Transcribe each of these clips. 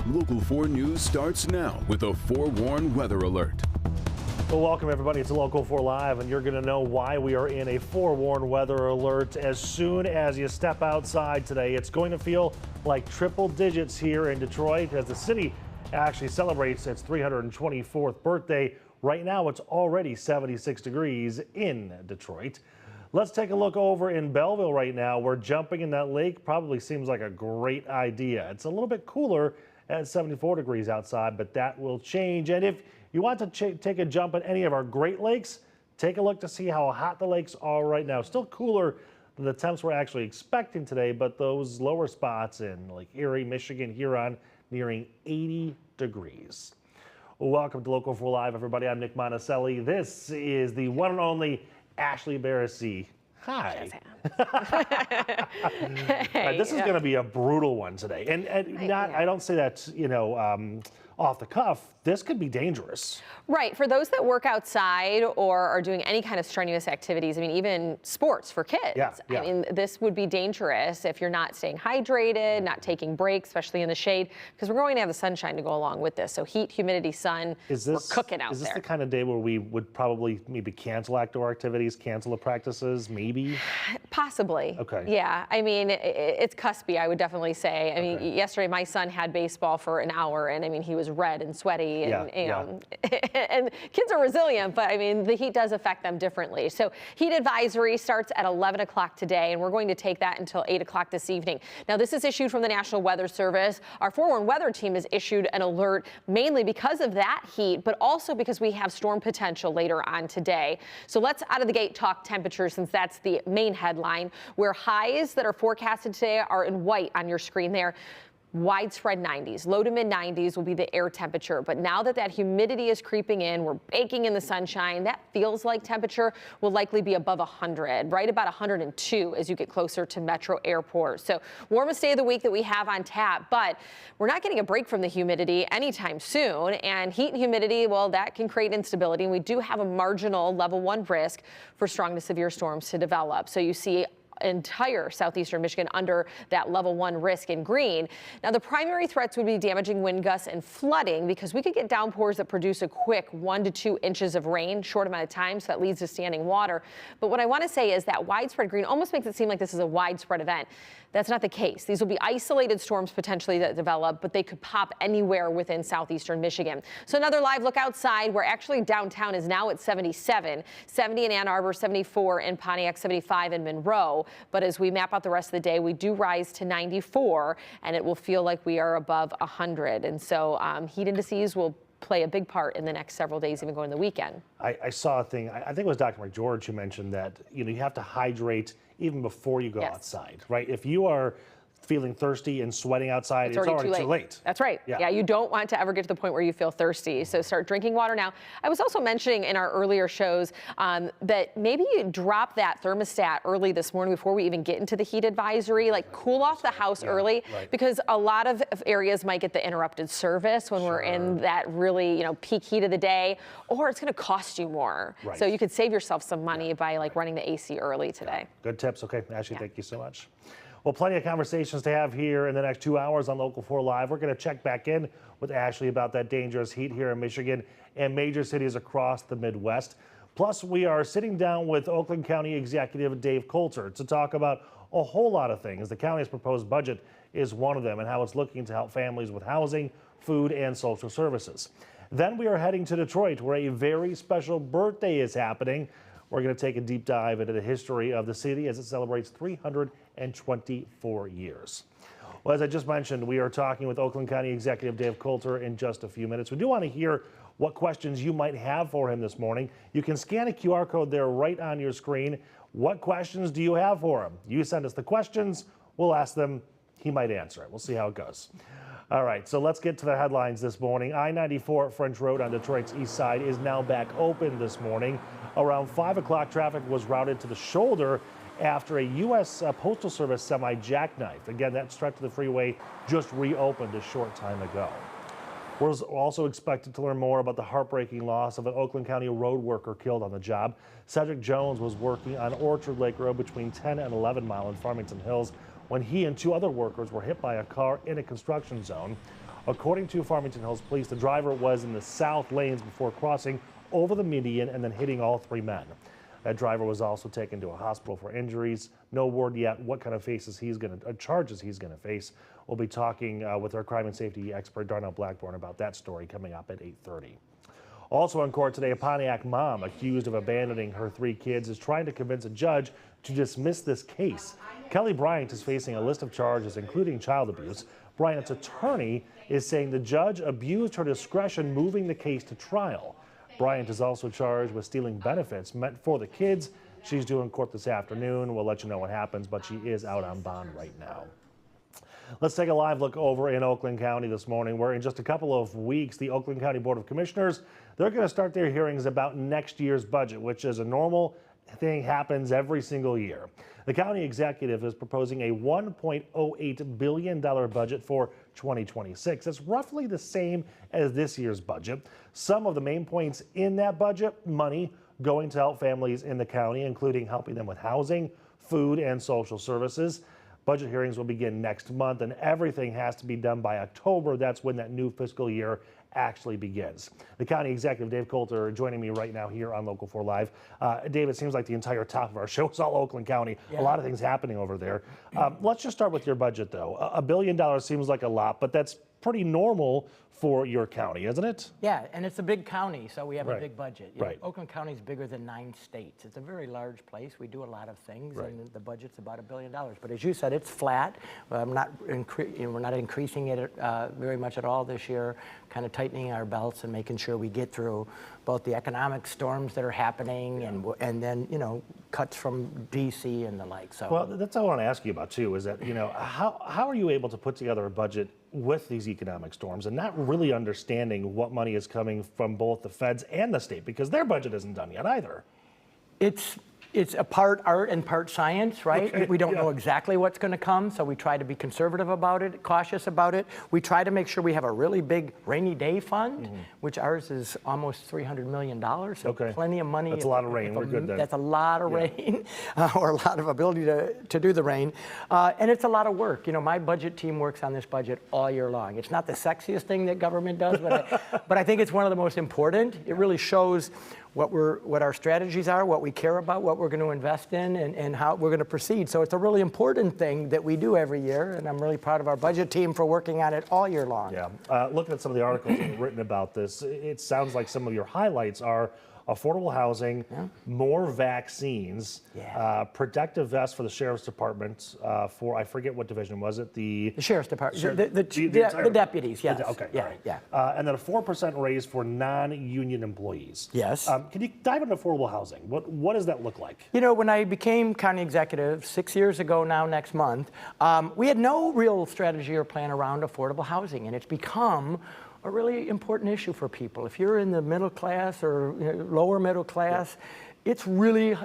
Local 4 News starts now with a forewarned weather alert. Well, welcome everybody to Local 4 Live, and you're going to know why we are in a forewarned weather alert as soon as you step outside today. It's going to feel like triple digits here in Detroit as the city actually celebrates its 324th birthday. Right now, it's already 76 degrees in Detroit. Let's take a look over in Belleville right now, where jumping in that lake probably seems like a great idea. It's a little bit cooler at 74 degrees outside, but that will change. And if you want to take a jump at any of our Great Lakes, take a look to see how hot the lakes are right now. Still cooler than the temps we're actually expecting today, but those lower spots in Lake Erie, Michigan, Huron, nearing 80 degrees. Well, welcome to Local 4 Live, everybody. I'm Nick Monticelli. This is the one and only Ashley Barresi. Hi. Hey, this is going to be a brutal one today. And I don't say that, off the cuff. This could be dangerous. Right. For those that work outside or are doing any kind of strenuous activities, I mean, even sports for kids. Yeah. I mean, this would be dangerous if you're not staying hydrated, not taking breaks, especially in the shade, because we're going to have the sunshine to go along with this. So heat, humidity, sun, we're cooking out there. Is this the kind of day where we would probably maybe cancel outdoor activities, cancel the practices, maybe? Possibly. Okay. Yeah. I mean, it's cuspy, I would definitely say. I mean, yesterday my son had baseball for an hour, and I mean, he was red and sweaty, and and kids are resilient, but I mean, the heat does affect them differently. So heat advisory starts at 11 o'clock today, and we're going to take that until 8 o'clock this evening. Now, this is issued from the National Weather Service. Our forewarned weather team has issued an alert mainly because of that heat, but also because we have storm potential later on today. So let's out of the gate talk temperatures, since that's the main headline, where highs that are forecasted today are in white on your screen there. Widespread 90s, low to mid 90s will be the air temperature. But now that humidity is creeping in, we're baking in the sunshine, that feels like temperature will likely be above 100, right about 102 as you get closer to Metro Airport. So warmest day of the week that we have on tap, but we're not getting a break from the humidity anytime soon. And heat and humidity, well, that can create instability. And we do have a marginal level 1 risk for strong to severe storms to develop. So you see entire southeastern Michigan under that level 1 risk in green. Now, the primary threats would be damaging wind gusts and flooding, because we could get downpours that produce a quick 1 to 2 inches of rain, short amount of time, so that leads to standing water. But what I want to say is that widespread green almost makes it seem like this is a widespread event. That's not the case. These will be isolated storms potentially that develop, but they could pop anywhere within southeastern Michigan. So another live look outside, where actually downtown is now at 77, 70 in Ann Arbor, 74 in Pontiac, 75 in Monroe. But as we map out the rest of the day, we do rise to 94, and it will feel like we are above 100. And so heat indices will play a big part in the next several days, even going to the weekend. I saw a thing, I think it was Dr. McGeorge who mentioned that, you have to hydrate even before you go outside, right? If you are feeling thirsty and sweating outside, it's already too late. That's right. Yeah, you don't want to ever get to the point where you feel thirsty. So start drinking water now. I was also mentioning in our earlier shows that maybe you drop that thermostat early this morning before we even get into the heat advisory, like cool off the house early, because a lot of areas might get the interrupted service when we're in that really, peak heat of the day, or it's going to cost you more. So you could save yourself some money by running the AC early today. Good tips. Okay, Ashley, thank you so much. Well, plenty of conversations to have here in the next 2 hours on Local 4 Live. We're going to check back in with Ashley about that dangerous heat here in Michigan and major cities across the Midwest. Plus, we are sitting down with Oakland County Executive Dave Coulter to talk about a whole lot of things. The county's proposed budget is one of them, and how it's looking to help families with housing, food, and social services. Then we are heading to Detroit, where a very special birthday is happening. We're going to take a deep dive into the history of the city as it celebrates 324 years. Well, as I just mentioned, we are talking with Oakland County Executive Dave Coulter in just a few minutes. We do want to hear what questions you might have for him this morning. You can scan a QR code there right on your screen. What questions do you have for him? You send us the questions, we'll ask them, he might answer it. We'll see how it goes. All right, so let's get to the headlines this morning. I-94 at French Road on Detroit's east side is now back open this morning. Around 5 o'clock, traffic was routed to the shoulder after a U.S. Postal Service semi-jackknife. Again, that stretch of the freeway just reopened a short time ago. We're also expected to learn more about the heartbreaking loss of an Oakland County road worker killed on the job. Cedric Jones was working on Orchard Lake Road between 10 and 11 Mile in Farmington Hills when he and 2 other workers were hit by a car in a construction zone. According to Farmington Hills Police, the driver was in the south lanes before crossing over the median and then hitting all 3 men. That driver was also taken to a hospital for injuries. No word yet what kind of charges he's going to face. We'll be talking with our crime and safety expert Darnell Blackburn about that story coming up at 8:30. Also in court today, a Pontiac mom accused of abandoning her 3 kids is trying to convince a judge to dismiss this case. Kelly Bryant is facing a list of charges, including child abuse. Bryant's attorney is saying the judge abused her discretion moving the case to trial. Bryant is also charged with stealing benefits meant for the kids. She's due in court this afternoon. We'll let you know what happens, but she is out on bond right now. Let's take a live look over in Oakland County this morning, where in just a couple of weeks, the Oakland County Board of Commissioners, they're going to start their hearings about next year's budget, which is a normal thing, happens every single year. The county executive is proposing a $1.08 billion budget for 2026. It's roughly the same as this year's budget. Some of the main points in that budget: money going to help families in the county, including helping them with housing, food, and social services. Budget hearings will begin next month, and everything has to be done by October. That's when that new fiscal year actually begins. The county executive, Dave Coulter, joining me right now here on Local 4 Live. Dave, it seems like the entire top of our show is all Oakland County. Yeah. A lot of things happening over there. Let's just start with your budget, though. $1 billion seems like a lot, but that's pretty normal for your county, isn't it? Yeah, and it's a big county, so we have a big budget. Right. Oakland County is bigger than 9 states. It's a very large place. We do a lot of things, and the budget's about $1 billion. But as you said, it's flat. We're not increasing it very much at all this year, kind of tightening our belts and making sure we get through both the economic storms that are happening and then, cuts from DC and the like. So, well, that's what I want to ask you about, too, is that, how are you able to put together a budget with these economic storms and not really understanding what money is coming from both the feds and the state, because their budget isn't done yet either? It's a part art and part science, right? Okay, we don't know exactly what's going to come, so we try to be conservative about it, cautious about it. We try to make sure we have a really big rainy day fund, which ours is almost $300 million, so plenty of money. That's a lot of rain. We're good then. That's a lot of rain, or a lot of ability to do the rain. And it's a lot of work. My budget team works on this budget all year long. It's not the sexiest thing that government does, but I think it's one of the most important. It really shows what our strategies are, what we care about, what we're going to invest in, and how we're going to proceed. So it's a really important thing that we do every year, and I'm really proud of our budget team for working on it all year long. Yeah. Looking at some of the articles that were written about this, it sounds like some of your highlights are affordable housing, more vaccines, protective vests for the sheriff's department for, I forget what division was it? The sheriff's department, the deputies, yes. And then a 4% raise for non-union employees. Yes. Can you dive into affordable housing? What does that look like? When I became county executive 6 years ago now next month, we had no real strategy or plan around affordable housing, and it's become a really important issue for people. If you're in the middle class or lower middle class, it's really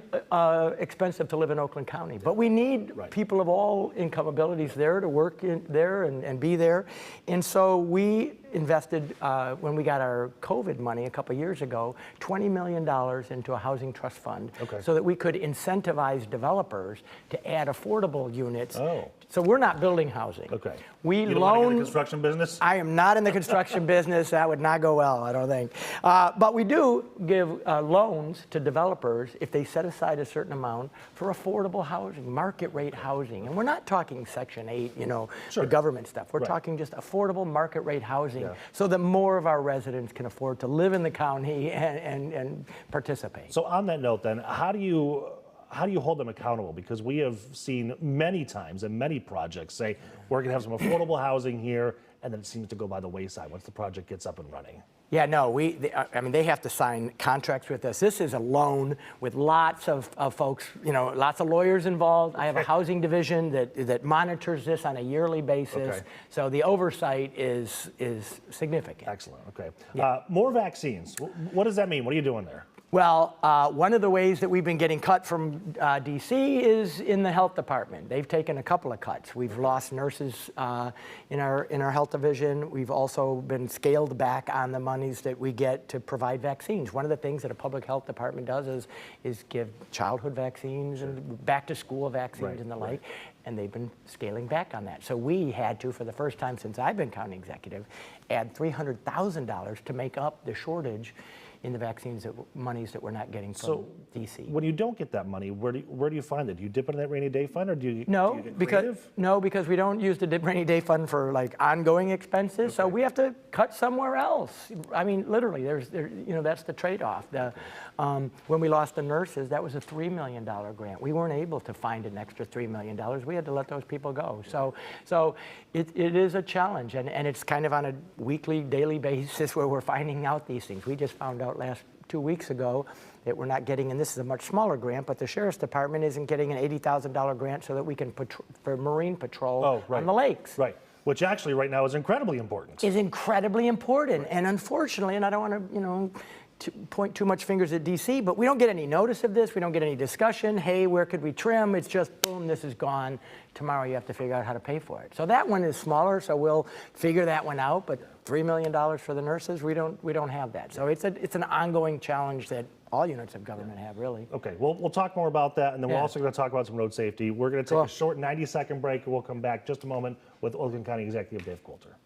expensive to live in Oakland County. But we need people of all income abilities there to work there and be there. And so we invested, when we got our COVID money a couple of years ago, $20 million into a housing trust fund so that we could incentivize developers to add affordable units. So we're not building housing. You don't want to get in the construction business? I am not in the construction business. That would not go well, I don't think. But we do give loans to developers if they set aside a certain amount for affordable housing, market rate housing. And we're not talking Section 8, the government stuff. We're talking just affordable market rate housing so that more of our residents can afford to live in the county and participate. So on that note then, how do you hold them accountable? Because we have seen many times in many projects say, we're going to have some affordable housing here, and then it seems to go by the wayside once the project gets up and running. Yeah, no, they have to sign contracts with us. This is a loan with lots of folks, lots of lawyers involved. I have a housing division that monitors this on a yearly basis. So the oversight is significant. Excellent, more vaccines. What does that mean? What are you doing there? Well, one of the ways that we've been getting cut from DC is in the health department. They've taken a couple of cuts. We've lost nurses in our health division. We've also been scaled back on the monies that we get to provide vaccines. One of the things that a public health department does is give childhood vaccines and back to school vaccines and the like. and they've been scaling back on that. So we had to, for the first time since I've been county executive, add $300,000 to make up the shortage in the vaccines monies that we're not getting from DC. When you don't get that money, where do you find it? Do you dip into that rainy day fund, or do you get because because we don't use the rainy day fund for like ongoing expenses, okay. So we have to cut somewhere else. I mean, literally, that's the trade-off. When we lost the nurses, that was a $3 million grant. We weren't able to find an extra $3 million. We had to let those people go. So it is a challenge, and it's kind of on a weekly, daily basis where we're finding out these things. We just found out last 2 weeks ago that we're not getting, and this is a much smaller grant, but the Sheriff's Department isn't getting an $80,000 grant so that we can for Marine Patrol on the lakes. Right, which actually right now is incredibly important. Is incredibly important, right. And unfortunately, and I don't want to, point too much fingers at DC, but we don't get any notice of this. We don't get any discussion. Hey, where could we trim? It's just boom, this is gone. Tomorrow you have to figure out how to pay for it. So that one is smaller, so we'll figure that one out. But $3 million for the nurses, we don't have that. So it's an ongoing challenge that all units of government have, really. Okay, we'll talk more about that, and then we're also going to talk about some road safety. We're going to take a short 90-second break, and we'll come back just a moment with Oakland County Executive Dave Coulter.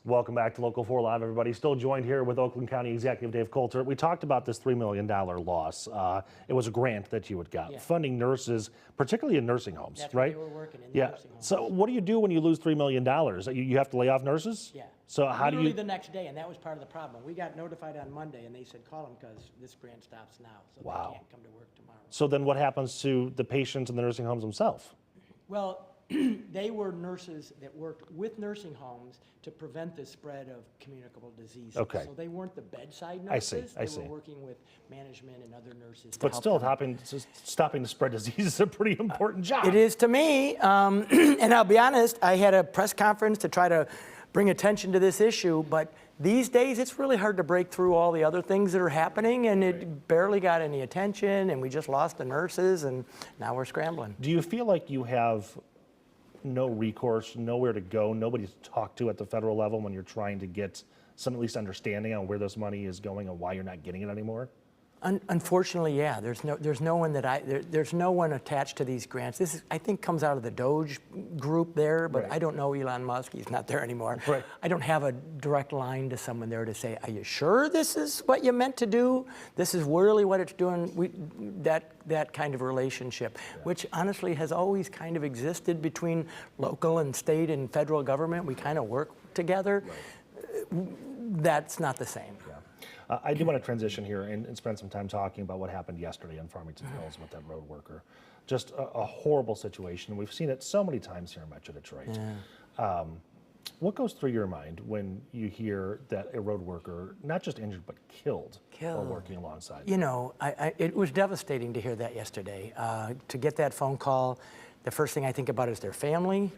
Welcome back to Local 4 Live, everybody. Still joined here with Oakland County Executive Dave Coulter. We talked about this $3 million loss. It was a grant that you had got, funding nurses, particularly in nursing homes, That's right? Where they were working in the nursing homes. So what do you do when you lose $3 million? You have to lay off nurses? Yeah. So how do you? the next day, and that was part of the problem. We got notified on Monday, and they said, call them because this grant stops now, so they can't come to work tomorrow. So then what happens to the patients in the nursing homes themselves? Well, they were nurses that worked with nursing homes to prevent the spread of communicable diseases. Okay. So they weren't the bedside nurses. I see. They were working with management and other nurses. But still, stopping the spread of disease is a pretty important job. It is to me, and I'll be honest, I had a press conference to try to bring attention to this issue, but these days it's really hard to break through all the other things that are happening, and it barely got any attention, and we just lost the nurses, and now we're scrambling. Do you feel like you have no recourse, nowhere to go, nobody to talk to at the federal level when you're trying to get some at least understanding on where this money is going and why you're not getting it anymore? Unfortunately, yeah. There's no one there's no one attached to these grants. This I think comes out of the Doge group there, but I don't know Elon Musk. He's not there anymore. Right. I don't have a direct line to someone there to say, "Are you sure this is what you meant to do? This is really what it's doing." That kind of relationship, which honestly has always kind of existed between local and state and federal government. We kind of work together. Right. That's not the same. I do want to transition here and spend some time talking about what happened yesterday in Farmington Hills with that road worker. Just a horrible situation. We've seen it so many times here in Metro Detroit. Yeah. What goes through your mind when you hear that a road worker, not just injured, but killed while working alongside? You know, it was devastating to hear that yesterday. To get that phone call, the first thing I think about is their family,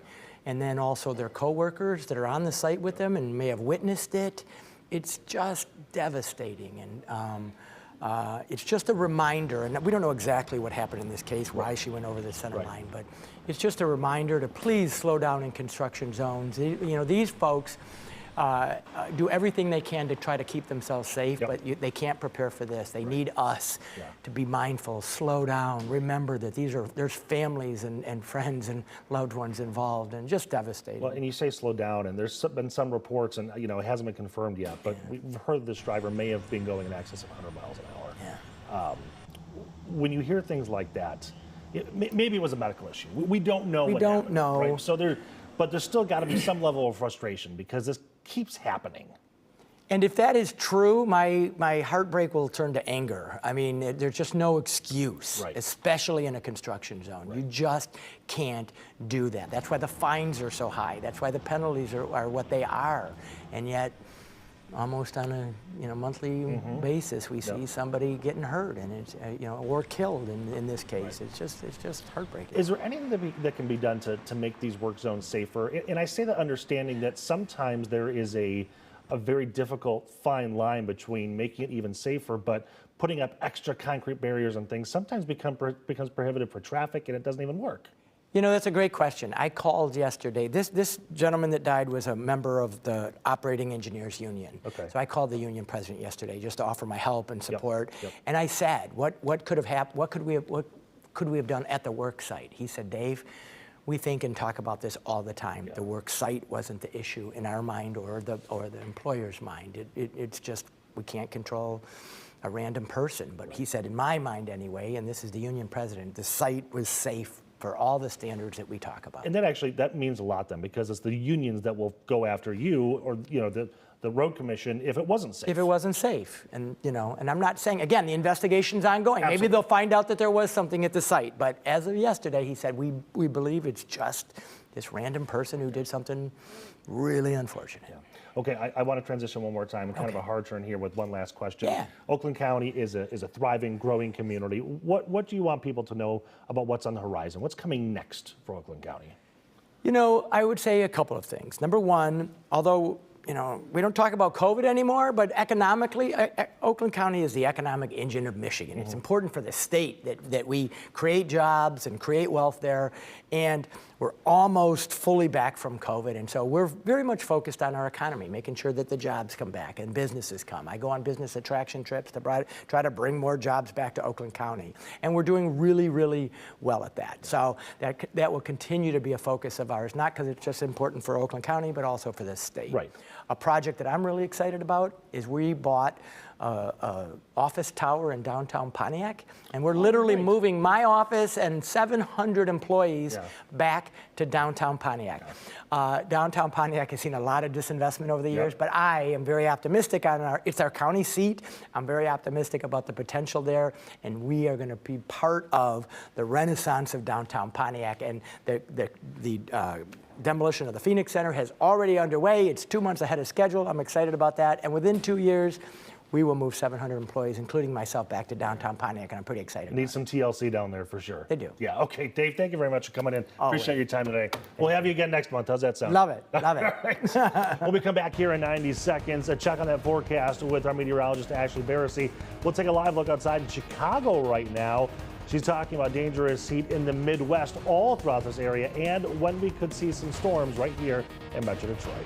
and then also their coworkers that are on the site with them and may have witnessed it. it's just devastating. And it's just a reminder, and we don't know exactly what happened in this case, why she went over the center line, but it's just a reminder to please slow down in construction zones. These folks do everything they can to try to keep themselves safe, but they can't prepare for this. They need us to be mindful, slow down, remember that there's families and friends and loved ones involved, and just devastating. Well, and you say slow down, and there's been some reports, and it hasn't been confirmed yet, but we've heard this driver may have been going in excess of 100 miles an hour. When you hear things like that, maybe it was a medical issue. We don't know. We don't know. Right? So but there's still got to be some level of frustration because this keeps happening. And if that is true, my heartbreak will turn to anger. I mean, there's just no excuse, especially in a construction zone. You just can't do that. That's why the fines are so high. That's why the penalties are what they are. And yet, almost on a monthly basis, we see somebody getting hurt, and it's or killed in this case. It's just heartbreaking. Is there anything that can be done to make these work zones safer? And I say that understanding that sometimes there is a very difficult fine line between making it even safer, but putting up extra concrete barriers and things sometimes becomes prohibitive for traffic, and it doesn't even work. That's a great question. I called yesterday. This gentleman that died was a member of the Operating Engineers Union. Okay. So I called the union president yesterday just to offer my help and support. And I said, what could have happened? What could we have done at the work site? He said, Dave, we think and talk about this all the time. The work site wasn't the issue in our mind or the employer's mind. It's just we can't control a random person. But he said, in my mind anyway, and this is the union president, the site was safe for all the standards that we talk about. And that means a lot then, because it's the unions that will go after you or the road commission if it wasn't safe. If it wasn't safe, and and I'm not saying, again, the investigation's ongoing. Absolutely. Maybe they'll find out that there was something at the site, but as of yesterday, he said we believe it's just this random person who did something really unfortunate. Okay, I want to transition one more time, kind of a hard turn here with one last question. Oakland County is a thriving, growing community. What do you want people to know about what's on the horizon? What's coming next for Oakland County? I would say a couple of things. Number one, although we don't talk about COVID anymore, but economically, Oakland County is the economic engine of Michigan. It's important for the state that we create jobs and create wealth there, and we're almost fully back from COVID, and so we're very much focused on our economy, making sure that the jobs come back and businesses come. I go on business attraction trips to try to bring more jobs back to Oakland County, and we're doing really, really well at that. So that will continue to be a focus of ours, not because it's just important for Oakland County, but also for the state. Right. A project that I'm really excited about is we bought an office tower in downtown Pontiac, and we're literally moving my office and 700 employees back to downtown Pontiac. Downtown Pontiac has seen a lot of disinvestment over the years, but I am very optimistic it's our county seat. I'm very optimistic about the potential there, and we are going to be part of the renaissance of downtown Pontiac, and the demolition of the Phoenix Center has already underway. It's 2 months ahead of schedule. I'm excited about that. And within 2 years, we will move 700 employees, including myself, back to downtown Pontiac, and I'm pretty excited. Need some TLC down there for sure. They do. Yeah, okay. Dave, thank you very much for coming in. Always. Appreciate your time today. We'll have you again next month. How's that sound? Love it. Love it. Right. We'll be come back here in 90 seconds. A check on that forecast with our meteorologist, Ashley Barrissey. We'll take a live look outside in Chicago right now. She's talking about dangerous heat in the Midwest all throughout this area and when we could see some storms right here in Metro Detroit.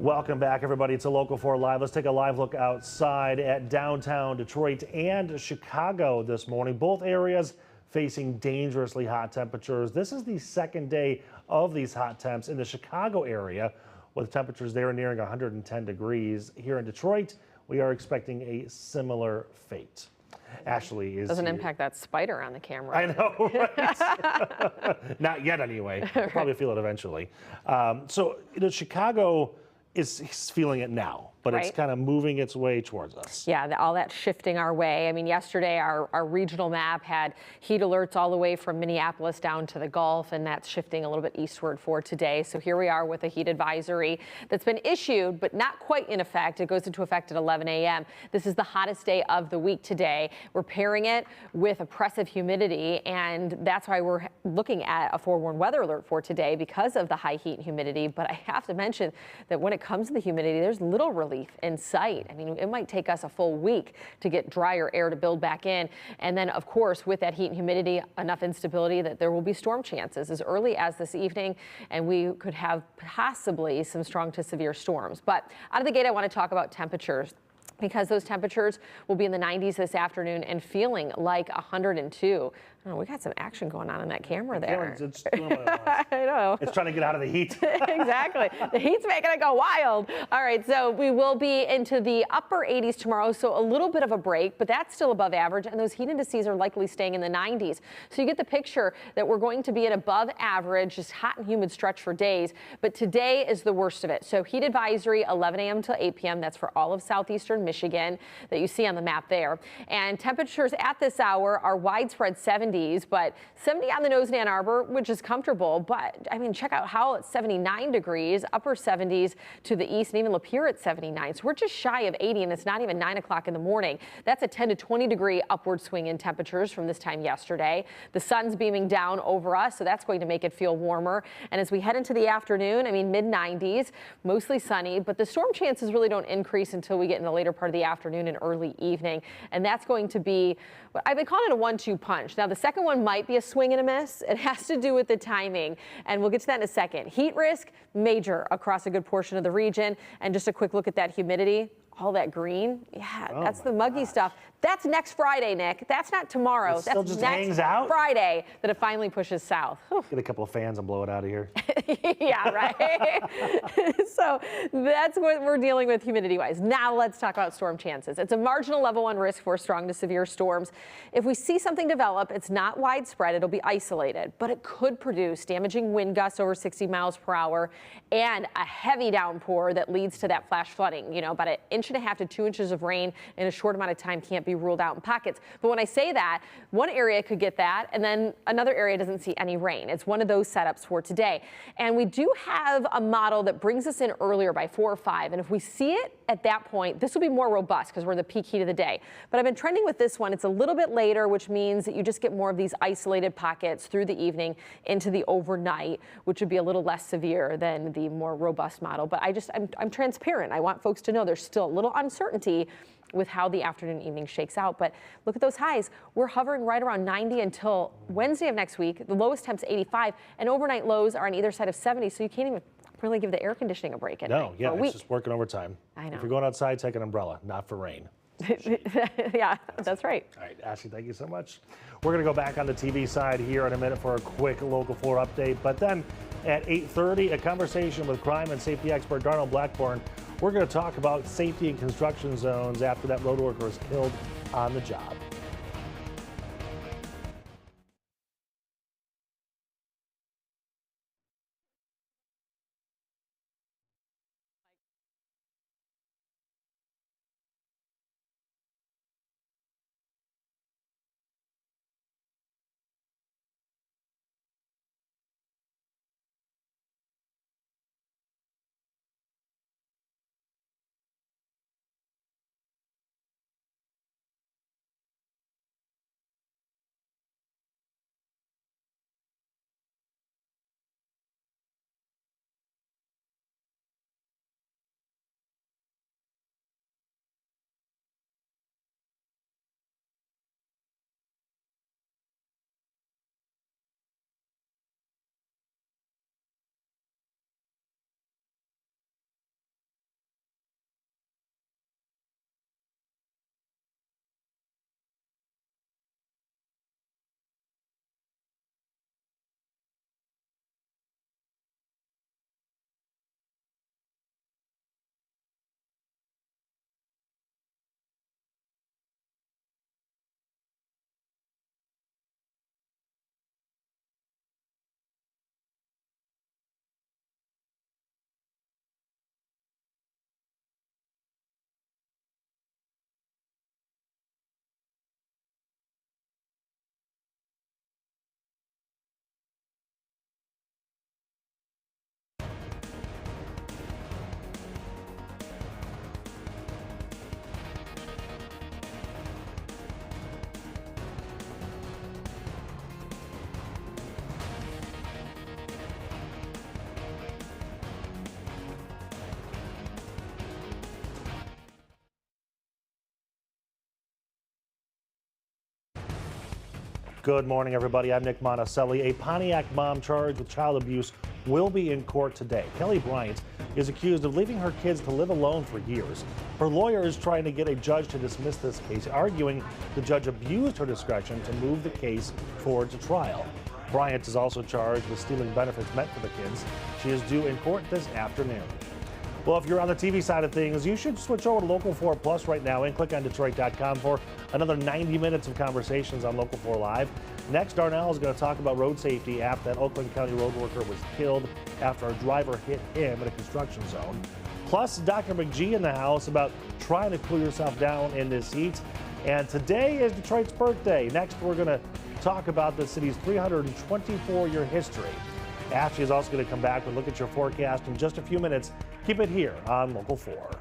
Welcome back, everybody. It's a Local 4 Live. Let's take a live look outside at downtown Detroit and Chicago this morning. Both areas facing dangerously hot temperatures. This is the second day of these hot temps in the Chicago area, with temperatures there nearing 110 degrees. Here in Detroit, we are expecting a similar fate. Ashley is Doesn't here. impact that spider on the camera. I know, right? Not yet, anyway. We'll probably feel it eventually. So, Chicago is feeling it now, but it's Right. kind of moving its way towards us. Yeah, all that shifting our way. I mean, yesterday our regional map had heat alerts all the way from Minneapolis down to the Gulf, and that's shifting a little bit eastward for today. So here we are with a heat advisory that's been issued, but not quite in effect. It goes into effect at 11 a.m. This is the hottest day of the week today. We're pairing it with oppressive humidity, and that's why we're looking at a forewarned weather alert for today because of the high heat and humidity. But I have to mention that when it comes to the humidity, there's little relief in sight. I mean, it might take us a full week to get drier air to build back in. And then, of course, with that heat and humidity, enough instability that there will be storm chances as early as this evening, and we could have possibly some strong to severe storms. But out of the gate, I want to talk about temperatures, because those temperatures will be in the 90s this afternoon and feeling like 102. Oh, we got some action going on in that camera there. It's doing what it wants. I know. It's trying to get out of the heat. Exactly. The heat's making it go wild. All right, so we will be into the upper 80s tomorrow, so a little bit of a break, but that's still above average, and those heat indices are likely staying in the 90s. So you get the picture that we're going to be at above average, just hot and humid stretch for days, but today is the worst of it. So heat advisory 11 a.m. till 8 p.m. That's for all of southeastern Michigan that you see on the map there. And temperatures at this hour are widespread 70s, but 70 on the nose in Ann Arbor, which is comfortable. But I mean, check out Howell at 79 degrees, upper 70s to the east, and even Lapeer at 79. So we're just shy of 80, and it's not even 9 o'clock in the morning. That's a 10 to 20 degree upward swing in temperatures from this time yesterday. The sun's beaming down over us, so that's going to make it feel warmer. And as we head into the afternoon, I mean, mid 90s, mostly sunny, but the storm chances really don't increase until we get in the later part of the afternoon and early evening. And that's going to be, I've been calling it a 1-2 punch. Now, the second one might be a swing and a miss. It has to do with the timing, and we'll get to that in a second. Heat risk, major across a good portion of the region. And just a quick look at that humidity. All that green, yeah, that's the muggy stuff. That's next Friday, Nick. That's not tomorrow. It still that's just next hangs out? Friday that it finally pushes south. Whew. Get a couple of fans and blow it out of here. Yeah, right. So that's what we're dealing with humidity-wise. Now let's talk about storm chances. It's a marginal level 1 risk for strong to severe storms. If we see something develop, it's not widespread. It'll be isolated, but it could produce damaging wind gusts over 60 miles per hour and a heavy downpour that leads to that flash flooding. You know, about 1.5 inches to 2 inches of rain in a short amount of time can't be ruled out in pockets. But when I say that, one area could get that, and then another area doesn't see any rain. It's one of those setups for today. And we do have a model that brings us in earlier by 4 or 5. And if we see it at that point, this will be more robust because we're in the peak heat of the day. But I've been trending with this one. It's a little bit later, which means that you just get more of these isolated pockets through the evening into the overnight, which would be a little less severe than the more robust model. But I'm transparent. I want folks to know there's still a little uncertainty with how the afternoon evening shakes out. But look at those highs. We're hovering right around 90 until Wednesday of next week. The lowest temps 85, and overnight lows are on either side of 70. So you can't even really give the air conditioning a break at night for a week. It's just working overtime. I know. If you're going outside, take an umbrella, not for rain. Yeah, that's right. All right, Ashley, thank you so much. We're going to go back on the TV side here in a minute for a quick Local 4 update. But then at 8:30, a conversation with crime and safety expert Darnell Blackburn. We're going to talk about safety in construction zones after that road worker was killed on the job. Good morning, everybody. I'm Nick Monticelli. A Pontiac mom charged with child abuse will be in court today. Kelly Bryant is accused of leaving her kids to live alone for years. Her lawyer is trying to get a judge to dismiss this case, arguing the judge abused her discretion to move the case forward to trial. Bryant is also charged with stealing benefits meant for the kids. She is due in court this afternoon. Well, if you're on the TV side of things, you should switch over to Local 4 Plus right now and click on Detroit.com for another 90 minutes of conversations on Local 4 Live. Next, Darnell is going to talk about road safety after that Oakland County road worker was killed after a driver hit him in a construction zone. Plus, Dr. McGee in the house about trying to cool yourself down in this heat. And today is Detroit's birthday. Next, we're going to talk about the city's 324-year history. Ashley is also going to come back and look at your forecast in just a few minutes. Keep it here on Local 4.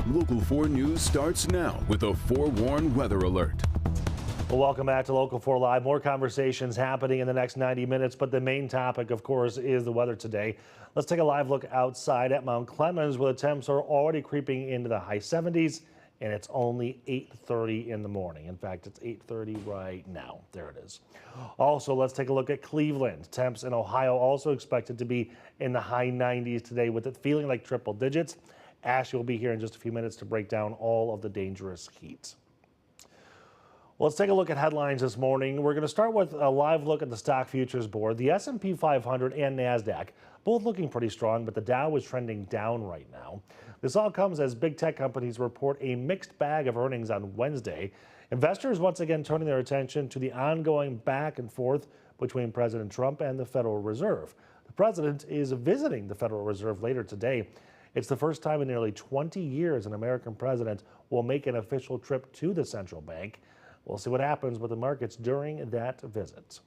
Local 4 News starts now with a forewarned weather alert. Well, welcome back to Local 4 Live. More conversations happening in the next 90 minutes, but the main topic, of course, is the weather today. Let's take a live look outside at Mount Clemens, where the temps are already creeping into the high 70s, and it's only 8:30 in the morning. In fact, it's 8:30 right now. There it is. Also, let's take a look at Cleveland. Temps in Ohio also expected to be in the high 90s today, with it feeling like triple digits. Ashley will be here in just a few minutes to break down all of the dangerous heat. Well, let's take a look at headlines this morning. We're going to start with a live look at the stock futures board. The S&P 500 and NASDAQ both looking pretty strong, but the Dow is trending down right now. This all comes as big tech companies report a mixed bag of earnings on Wednesday. Investors once again turning their attention to the ongoing back and forth between President Trump and the Federal Reserve. The president is visiting the Federal Reserve later today. It's the first time in nearly 20 years an American president will make an official trip to the central bank. We'll see what happens with the markets during that visit.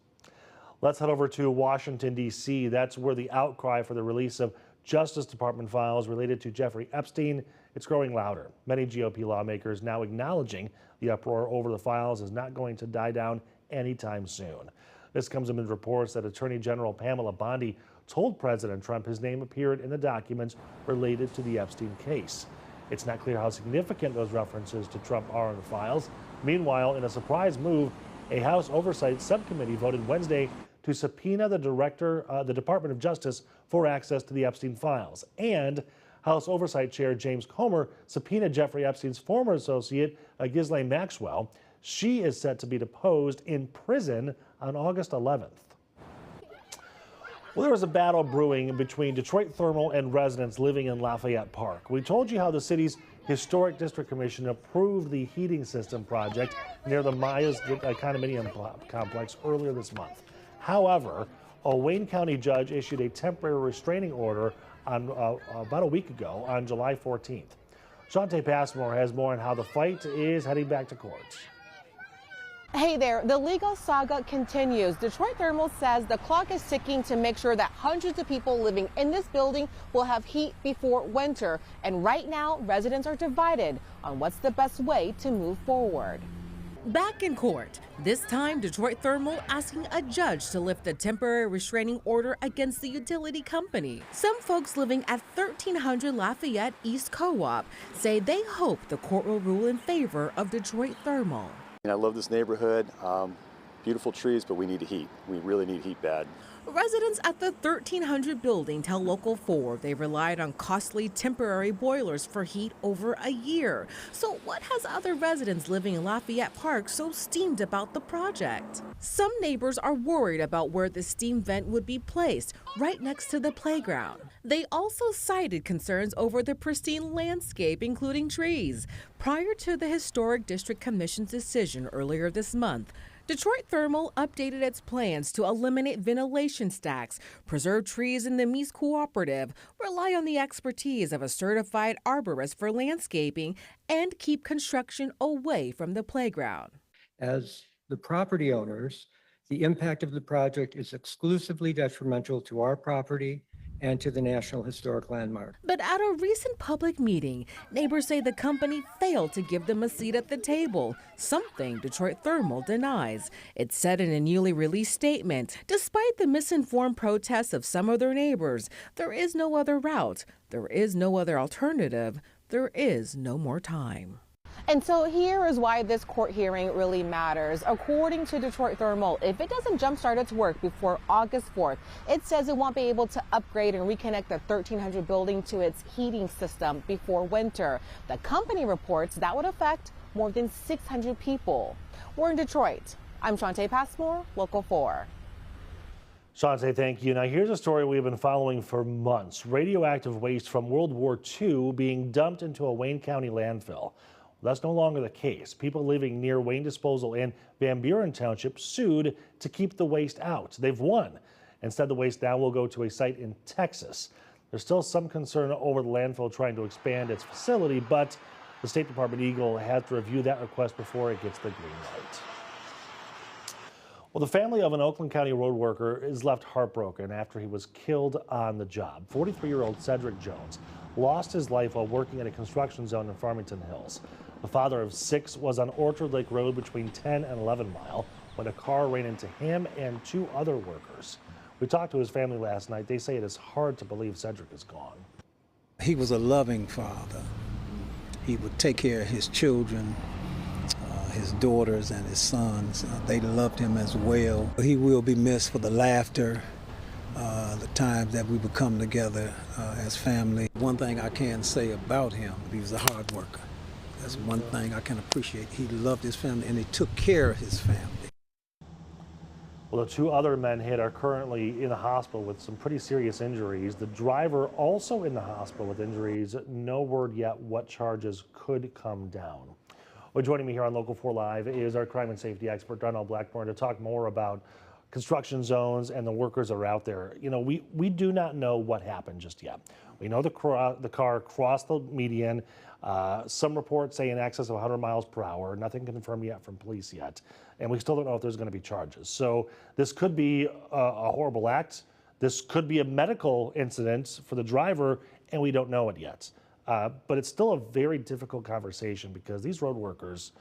Let's head over to Washington, D.C. That's where the outcry for the release of Justice Department files related to Jeffrey Epstein, it's growing louder. Many GOP lawmakers now acknowledging the uproar over the files is not going to die down anytime soon. This comes amid reports that Attorney General Pamela Bondi told President Trump his name appeared in the documents related to the Epstein case. It's not clear how significant those references to Trump are in the files. Meanwhile, in a surprise move, a House Oversight Subcommittee voted Wednesday to subpoena the Department of Justice for access to the Epstein files. And House Oversight Chair James Comer subpoenaed Jeffrey Epstein's former associate, Ghislaine Maxwell. She is set to be deposed in prison on August 11th. Well, there was a battle brewing between Detroit Thermal and residents living in Lafayette Park. We told you how the city's Historic District Commission approved the heating system project near the Myers condominium complex earlier this month. However, a Wayne County judge issued a temporary restraining order on about a week ago on July 14th. Shante Passmore has more on how the fight is heading back to court. Hey there, the legal saga continues. Detroit Thermal says the clock is ticking to make sure that hundreds of people living in this building will have heat before winter. And right now, residents are divided on what's the best way to move forward. Back in court, this time Detroit Thermal asking a judge to lift the temporary restraining order against the utility company. Some folks living at 1300 Lafayette East Co-op say they hope the court will rule in favor of Detroit Thermal. I love this neighborhood. Beautiful trees, but we need heat. We really need heat bad. Residents at the 1300 building tell Local 4 they relied on costly temporary boilers for heat over a year. So what has other residents living in Lafayette Park so steamed about the project? Some neighbors are worried about where the steam vent would be placed, right next to the playground. They also cited concerns over the pristine landscape, including trees. Prior to the Historic District Commission's decision earlier this month, Detroit Thermal updated its plans to eliminate ventilation stacks, preserve trees in the Mies Cooperative, rely on the expertise of a certified arborist for landscaping, and keep construction away from the playground. As the property owners, the impact of the project is exclusively detrimental to our property and to the National Historic Landmark. But at a recent public meeting, neighbors say the company failed to give them a seat at the table, something Detroit Thermal denies. It said in a newly released statement, despite the misinformed protests of some of their neighbors, there is no other route, there is no other alternative, there is no more time. And so here is why this court hearing really matters. According to Detroit Thermal, if it doesn't jumpstart its work before August 4th, it says it won't be able to upgrade and reconnect the 1300 building to its heating system before winter. The company reports that would affect more than 600 people. We're in Detroit. I'm Shante Passmore, Local 4. Shante, thank you. Now, here's a story we've been following for months. Radioactive waste from World War II being dumped into a Wayne County landfill. That's no longer the case. People living near Wayne Disposal in Van Buren Township sued to keep the waste out. They've won. Instead, the waste now will go to a site in Texas. There's still some concern over the landfill trying to expand its facility, but the State Department Eagle has to review that request before it gets the green light. Well, the family of an Oakland County road worker is left heartbroken after he was killed on the job. 43-year-old Cedric Jones lost his life while working in a construction zone in Farmington Hills. The father of 6 was on Orchard Lake Road between 10 and 11 Mile when a car ran into him and 2 other workers. We talked to his family last night. They say it is hard to believe Cedric is gone. He was a loving father. He would take care of his children, his daughters and his sons. They loved him as well. He will be missed for the laughter, the times that we would come together as family. One thing I can say about him, he was a hard worker. That's one thing I can appreciate. He loved his family and he took care of his family. Well, the 2 other men hit are currently in the hospital with some pretty serious injuries. The driver also in the hospital with injuries. No word yet what charges could come down. Well, joining me here on Local 4 Live is our crime and safety expert, Darnell Blackburn, to talk more about construction zones and the workers that are out there. You know, we do not know what happened just yet. We know the car crossed the median. Some reports say in excess of 100 miles per hour. Nothing confirmed yet from police yet. And we still don't know if there's going to be charges. So this could be a horrible act. This could be a medical incident for the driver, and we don't know it yet. But it's still a very difficult conversation because these road workers,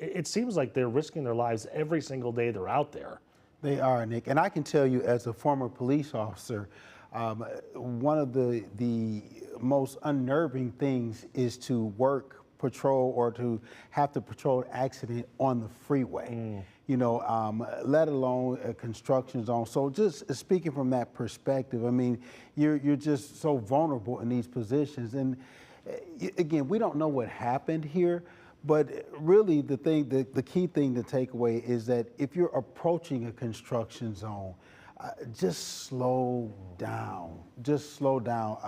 it seems like they're risking their lives every single day they're out there. They are, Nick. And I can tell you as a former police officer, One of the most unnerving things is to work patrol or to have to patrol an accident on the freeway. You know, let alone a construction zone. So just speaking from that perspective, I mean, you're just so vulnerable in these positions. And again, we don't know what happened here, but really the key thing to take away is that if you're approaching a construction zone, just slow down. Just slow down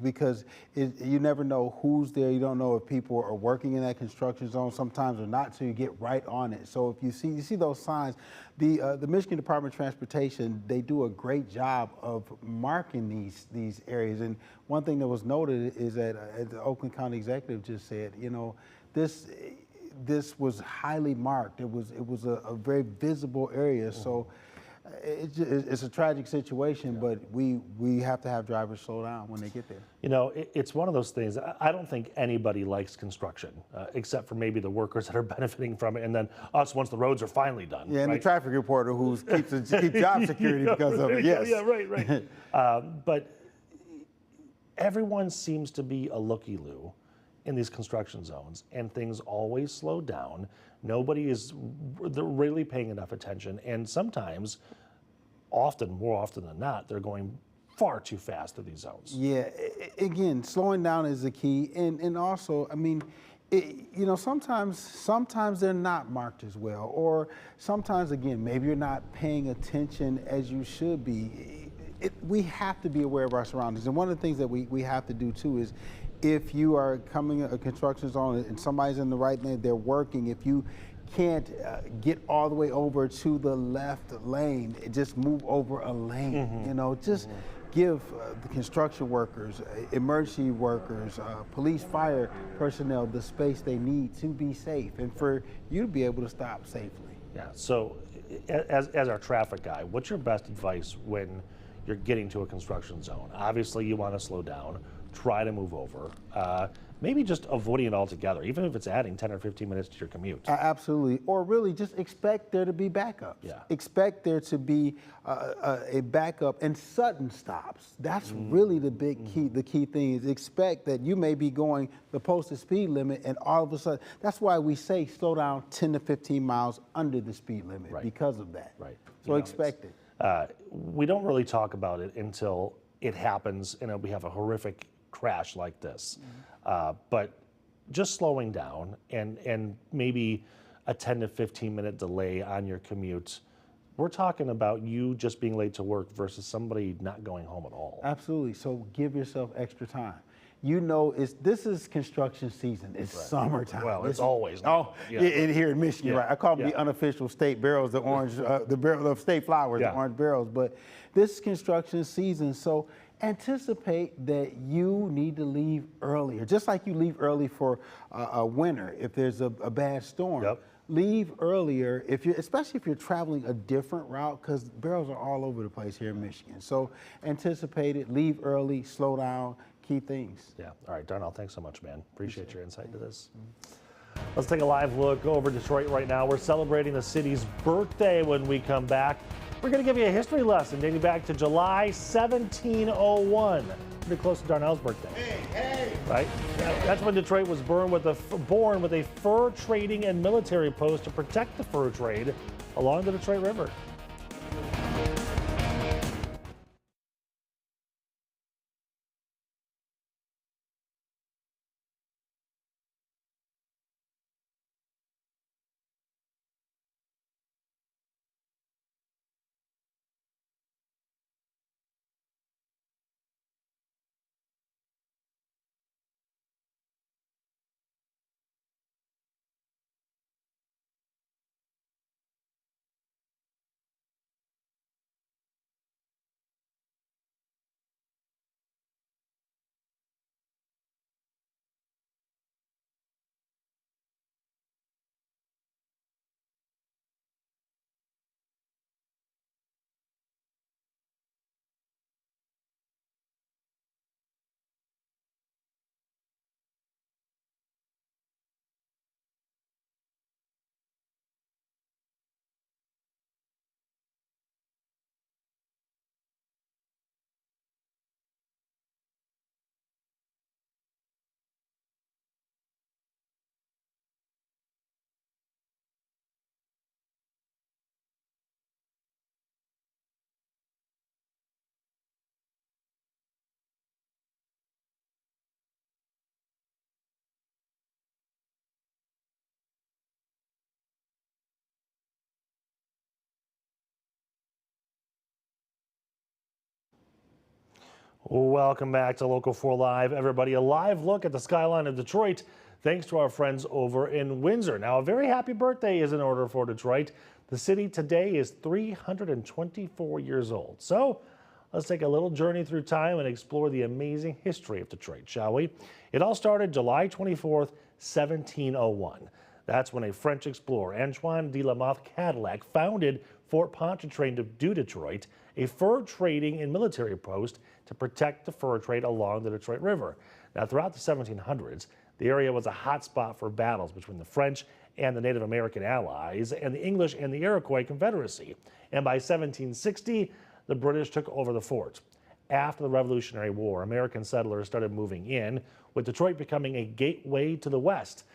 because you never know who's there. You don't know if people are working in that construction zone sometimes or not, so you get right on it. So if you see those signs, the Michigan Department of Transportation, they do a great job of marking these areas. And one thing that was noted is that as the Oakland County Executive just said, you know, this was highly marked. It was a very visible area. So. It's a tragic situation, but we have to have drivers slow down when they get there. You know, it's one of those things. I don't think anybody likes construction, except for maybe the workers that are benefiting from it, and then us once the roads are finally done. Yeah, and right? the traffic reporter who keeps job security because of it. Yes. Yeah, right. But everyone seems to be a looky-loo in these construction zones, and things always slow down. Nobody is really paying enough attention, and sometimes, more often than not, they're going far too fast through these zones. Yeah, again, slowing down is the key, and also, I mean, you know, sometimes they're not marked as well, or sometimes, again, maybe you're not paying attention as you should be. We have to be aware of our surroundings, and one of the things that we have to do too is, if you are coming a construction zone and somebody's in the right lane, they're working, if you can't get all the way over to the left lane, just move over a lane. You know, just give the construction workers, emergency workers, police, fire personnel the space they need to be safe and for you to be able to stop safely. Yeah, so as our traffic guy, what's your best advice when you're getting to a construction zone? Obviously you want to slow down, try to move over, maybe just avoiding it altogether, even if it's adding 10 or 15 minutes to your commute. Absolutely, or really just expect there to be backups. Yeah. Expect there to be a backup and sudden stops. That's really the big key. The key thing is expect that you may be going the posted speed limit and all of a sudden, that's why we say slow down 10 to 15 miles under the speed limit because of that. Right. So expect it. We don't really talk about it until it happens and we have a horrific crash like this. But just slowing down and maybe a 10 to 15 minute delay on your commute, we're talking about you just being late to work versus somebody not going home at all. Absolutely. So give yourself extra time. You know, this is construction season. It's summertime. Well, it's always. Here in Michigan, right? I call them the unofficial state barrels, the orange, the barrel of state flowers, the orange barrels. But this is construction season, so anticipate that you need to leave earlier, just like you leave early for a winter if there's a bad storm. Leave earlier, especially if you're traveling a different route, because barrels are all over the place here in Michigan. So anticipate it, leave early, slow down, key things. Yeah. All right, Darnell, thanks so much, man. Appreciate your insight into this. Let's take a live look over Detroit right now. We're celebrating the city's birthday when we come back. We're going to give you a history lesson dating back to July 1701. Pretty close to Darnell's birthday. Hey. Right? That's when Detroit was born with a fur trading and military post to protect the fur trade along the Detroit River. Welcome back to Local 4 Live, everybody. A live look at the skyline of Detroit, thanks to our friends over in Windsor. Now, a very happy birthday is in order for Detroit. The city today is 324 years old. So let's take a little journey through time and explore the amazing history of Detroit, shall we? It all started July 24th, 1701. That's when a French explorer, Antoine de la Mothe Cadillac, founded Fort Pontchartrain to Detroit, a fur trading and military post to protect the fur trade along the Detroit River. Now, throughout the 1700s, the area was a hot spot for battles between the French and the Native American allies and the English and the Iroquois Confederacy. And by 1760, the British took over the fort. After the Revolutionary War, American settlers started moving in, with Detroit becoming a gateway to the West.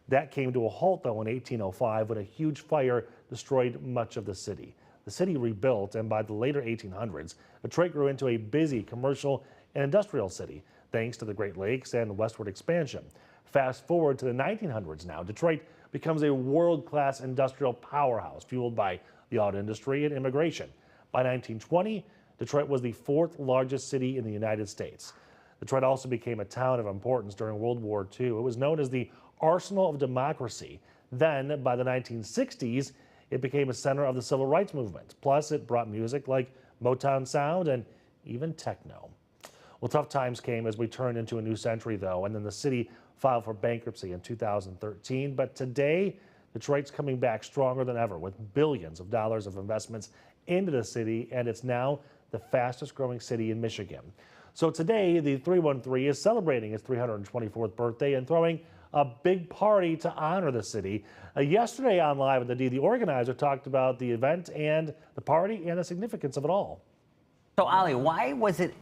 That came to a halt, though, in 1805 when a huge fire destroyed much of the city. The city rebuilt, and by the later 1800s, Detroit grew into a busy commercial and industrial city, thanks to the Great Lakes and westward expansion. Fast forward to the 1900s now, Detroit becomes a world-class industrial powerhouse fueled by the auto industry and immigration. By 1920, Detroit was the fourth largest city in the United States. Detroit also became a town of importance during World War II. It was known as the Arsenal of Democracy. Then, by the 1960s, it became a center of the civil rights movement. Plus, it brought music like Motown sound and even techno. Well, tough times came as we turned into a new century, though, and then the city filed for bankruptcy in 2013. But today, Detroit's coming back stronger than ever with billions of dollars of investments into the city, and it's now the fastest growing city in Michigan. So today, the 313 is celebrating its 324th birthday and throwing a big party to honor the city. Yesterday on Live at the D, the organizer talked about the event and the party and the significance of it all. So, Ali, why was it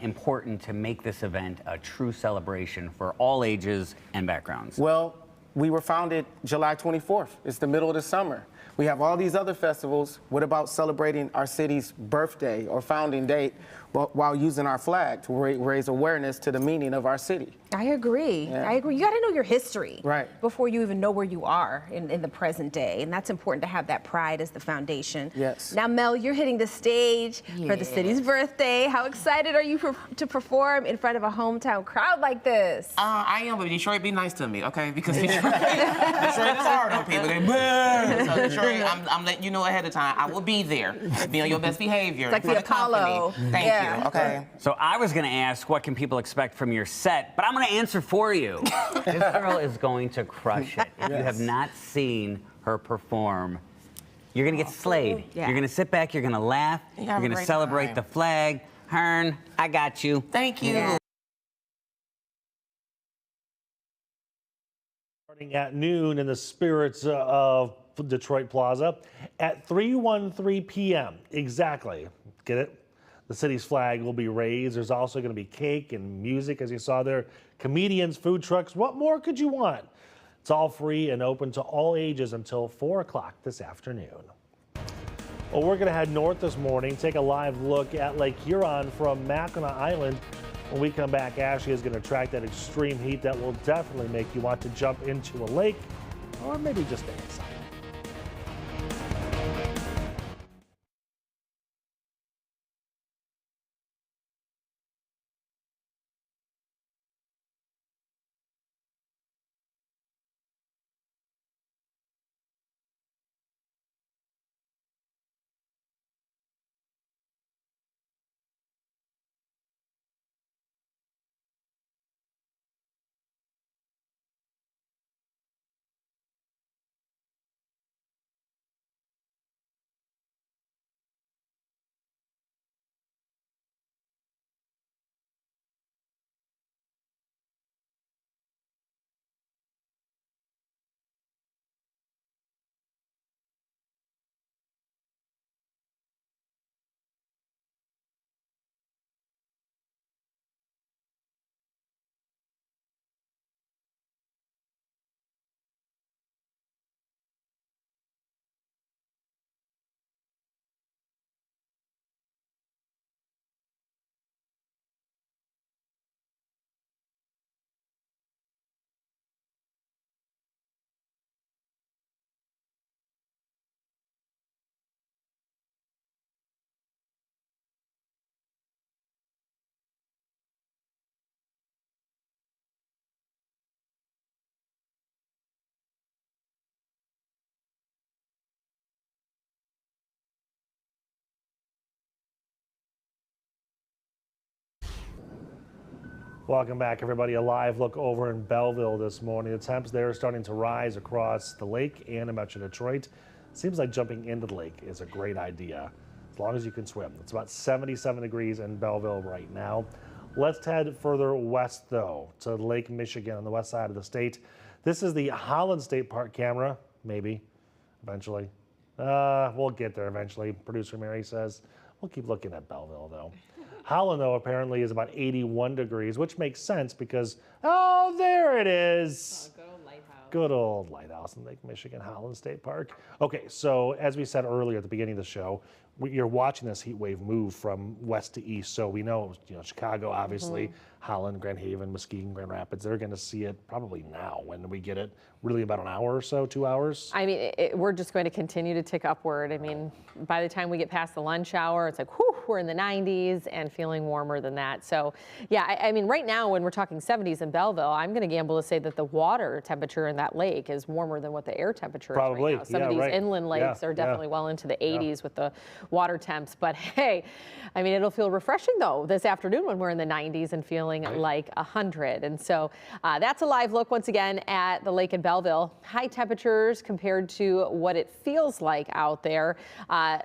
important to make this event a true celebration for all ages and backgrounds? Well, we were founded July 24th. It's the middle of the summer. We have all these other festivals. What about celebrating our city's birthday or founding date while using our flag to raise awareness to the meaning of our city? I agree. Yeah. I agree. You got to know your history before you even know where you are in the present day. And that's important to have that pride as the foundation. Yes. Now, Mel, you're hitting the stage for the city's birthday. How excited are you to perform in front of a hometown crowd like this? I am, but Detroit be nice to me, okay? Because Detroit is hard on people. They boo! So Detroit, I'm letting you know ahead of time. I will be there. Be on your best behavior. It's like the Apollo. Thank you, okay? So I was going to ask, what can people expect from your set? But I'm going to answer for you. This girl is going to crush it. If you have not seen her perform, you're going to get slayed. Yeah. You're going to sit back, you're going to laugh, you're going to celebrate the flag. Hearn, I got you. Thank you. Yeah. Starting at noon in the spirits of Detroit Plaza at 3:13 p.m. Exactly. Get it? The city's flag will be raised. There's also going to be cake and music, as you saw there, comedians, food trucks. What more could you want? It's all free and open to all ages until 4 o'clock this afternoon. Well, we're going to head north this morning, take a live look at Lake Huron from Mackinac Island. When we come back, Ashley is going to track that extreme heat that will definitely make you want to jump into a lake or maybe just stay inside. Welcome back, everybody. A live look over in Belleville this morning. The temps there are starting to rise across the lake and in Metro Detroit. Seems like jumping into the lake is a great idea, as long as you can swim. It's about 77 degrees in Belleville right now. Let's head further west, though, to Lake Michigan on the west side of the state. This is the Holland State Park camera, maybe, eventually. We'll get there eventually, producer Mary says. We'll keep looking at Belleville, though. Holland, though, apparently is about 81 degrees, which makes sense because, oh, there it is. Oh, good old lighthouse. Good old lighthouse in Lake Michigan, Holland State Park. Okay, so as we said earlier at the beginning of the show, you're watching this heat wave move from west to east. So we know, Chicago, obviously, Holland, Grand Haven, Muskegon, Grand Rapids, they're going to see it probably now. When do we get it? Really about an hour or so, 2 hours? I mean, we're just going to continue to tick upward. I mean, by the time we get past the lunch hour, it's like, whew, we're in the 90s and feeling warmer than that. So, yeah, I mean, right now when we're talking 70s in Belleville, I'm going to gamble to say that the water temperature in that lake is warmer than what the air temperature is right now. Some of these inland lakes are definitely well into the 80s with the water temps. But hey, I mean, it'll feel refreshing, though, this afternoon when we're in the 90s and feeling like 100. And so that's a live look once again at the lake in Belleville. High temperatures compared to what it feels like out there.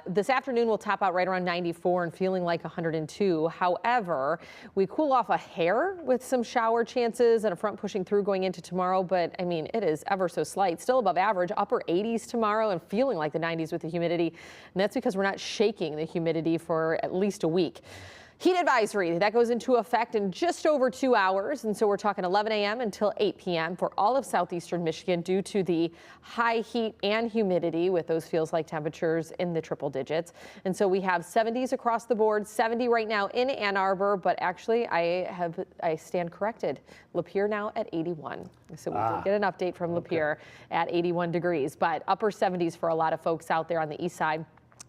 This afternoon will top out right around 94 and feeling like 102. However, we cool off a hair with some shower chances and a front pushing through going into tomorrow. But I mean, it is ever so slight, still above average, upper 80s tomorrow and feeling like the 90s with the humidity. And that's because we're not shaking the humidity for at least a week. Heat advisory, that goes into effect in just over 2 hours. And so we're talking 11 a.m. until 8 p.m. for all of southeastern Michigan due to the high heat and humidity with those feels like temperatures in the triple digits. And so we have 70s across the board, 70 right now in Ann Arbor, but actually I stand corrected. Lapeer now at 81. So we did get an update from Lapeer at 81 degrees, but upper 70s for a lot of folks out there on the east side.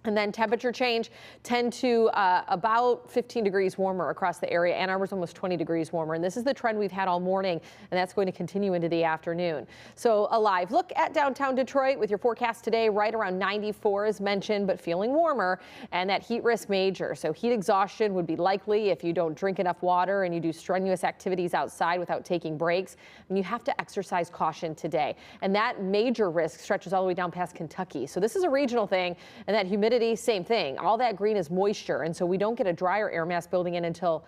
And then temperature change, 10 to about 15 degrees warmer across the area. Ann Arbor's almost 20 degrees warmer. And this is the trend we've had all morning, and that's going to continue into the afternoon. So a live look at downtown Detroit with your forecast today, right around 94 as mentioned, but feeling warmer, and that heat risk major. So heat exhaustion would be likely if you don't drink enough water and you do strenuous activities outside without taking breaks. And you have to exercise caution today. And that major risk stretches all the way down past Kentucky. So this is a regional thing, and that humidity, same thing. All that green is moisture, and so we don't get a drier air mass building in until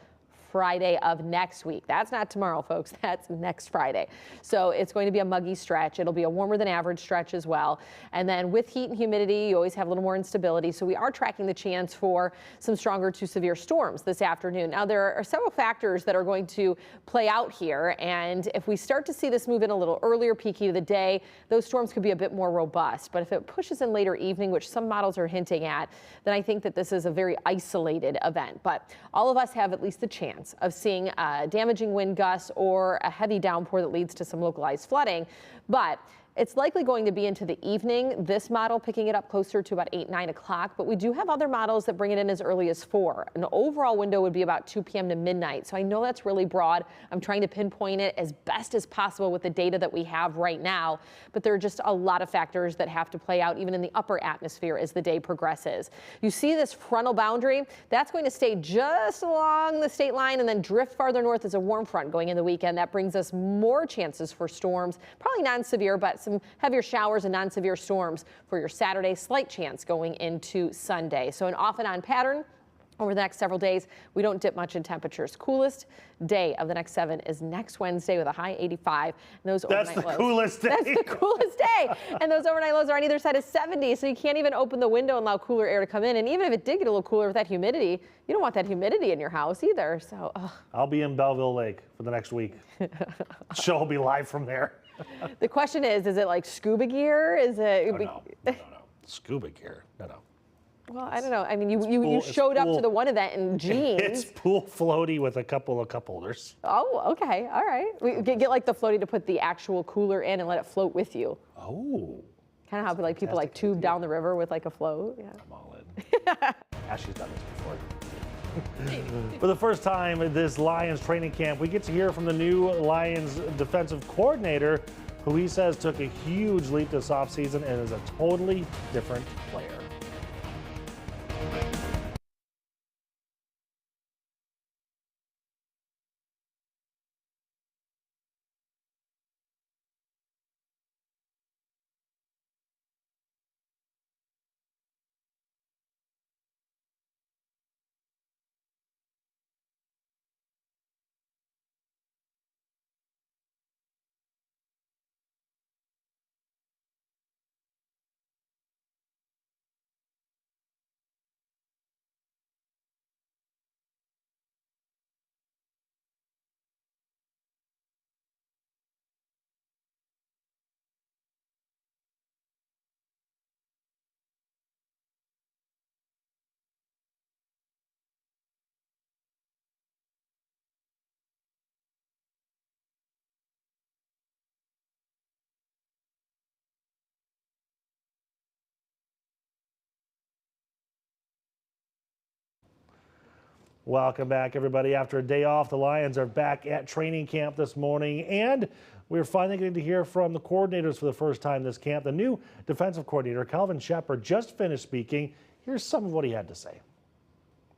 Friday of next week. That's not tomorrow, folks. That's next Friday. So it's going to be a muggy stretch. It'll be a warmer than average stretch as well. And then with heat and humidity, you always have a little more instability. So we are tracking the chance for some stronger to severe storms this afternoon. Now, there are several factors that are going to play out here. And if we start to see this move in a little earlier, peak heat of the day, those storms could be a bit more robust. But if it pushes in later evening, which some models are hinting at, then I think that this is a very isolated event. But all of us have at least the chance of seeing damaging wind gusts or a heavy downpour that leads to some localized flooding. But it's likely going to be into the evening. This model picking it up closer to about 8, 9 o'clock, but we do have other models that bring it in as early as 4. An overall window would be about 2 p.m. to midnight. So I know that's really broad. I'm trying to pinpoint it as best as possible with the data that we have right now, but there are just a lot of factors that have to play out even in the upper atmosphere as the day progresses. You see this frontal boundary, that's going to stay just along the state line and then drift farther north as a warm front going in the weekend. That brings us more chances for storms, probably non-severe, but some heavier showers and non-severe storms for your Saturday. Slight chance going into Sunday. So an off and on pattern over the next several days. We don't dip much in temperatures. Coolest day of the next 7 is next Wednesday with a high 85. And those That's the coolest day. That's the coolest day. And those overnight lows are on either side of 70. So you can't even open the window and allow cooler air to come in. And even if it did get a little cooler with that humidity, you don't want that humidity in your house either. So I'll be in Belleville Lake for the next week. Show will be live from there. The question is it like scuba gear? Is it? No. Scuba gear? No. Well, I don't know. I mean, you showed up to the one event in jeans. It's pool floaty with a couple of cup holders. Oh, okay. All right. We get like the floaty to put the actual cooler in and let it float with you. Oh. Kind of how like people like tube down the river with like a float. Yeah. I'm all in. Ashley's done this before. For the first time at this Lions training camp, we get to hear from the new Lions defensive coordinator, who he says took a huge leap this offseason and is a totally different player. Welcome back, everybody. After a day off, the Lions are back at training camp this morning, and we're finally getting to hear from the coordinators for the first time this camp. The new defensive coordinator, Kelvin Shepard, just finished speaking. Here's some of what he had to say.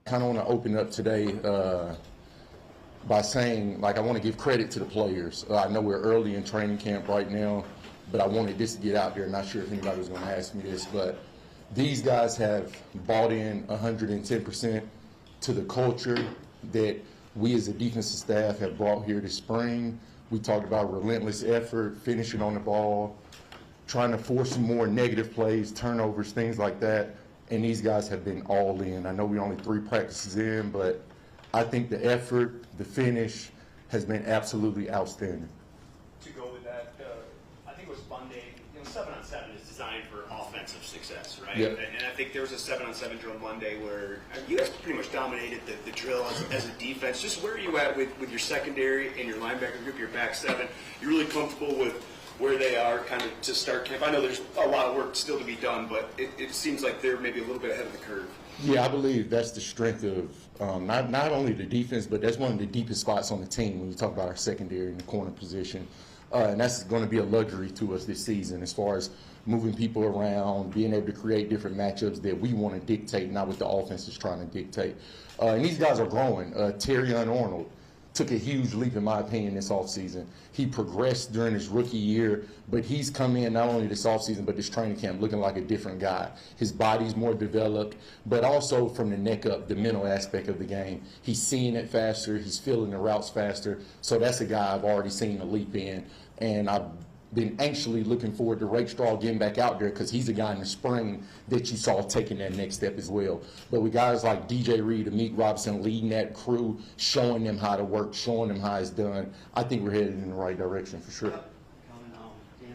I kind of want to open up today by saying, I want to give credit to the players. I know we're early in training camp right now, but I wanted this to get out there. Not sure if anybody was going to ask me this, but these guys have bought in 110% to the culture that we as a defensive staff have brought here this spring. We talked about relentless effort, finishing on the ball, trying to force some more negative plays, turnovers, things like that. And these guys have been all in. I know we're only 3 practices in, but I think the effort, the finish has been absolutely outstanding. To go with that, I think it was Monday. 7-on-7 is designed for offensive success, right? Yep. And I think there was a 7-on-7 drill Monday where you guys pretty much dominated the drill as a defense. Just where are you at with your secondary and your linebacker group, your back 7? You're really comfortable with where they are kind of to start camp? I know there's a lot of work still to be done, but it seems like they're maybe a little bit ahead of the curve. Yeah, I believe that's the strength of not only the defense, but that's one of the deepest spots on the team when you talk about our secondary and the corner position. And that's going to be a luxury to us this season as far as moving people around, being able to create different matchups that we want to dictate, not what the offense is trying to dictate. And these guys are growing. Terrion Arnold took a huge leap, in my opinion, this offseason. He progressed during his rookie year, but he's come in not only this offseason, but this training camp looking like a different guy. His body's more developed, but also from the neck up, the mental aspect of the game. He's seeing it faster. He's feeling the routes faster. So that's a guy I've already seen a leap in. And I've been anxiously looking forward to Rakestraw getting back out there because he's a guy in the spring that you saw taking that next step as well. But with guys like DJ Reed, Amik Robinson leading that crew, showing them how to work, showing them how it's done, I think we're headed in the right direction for sure. Dan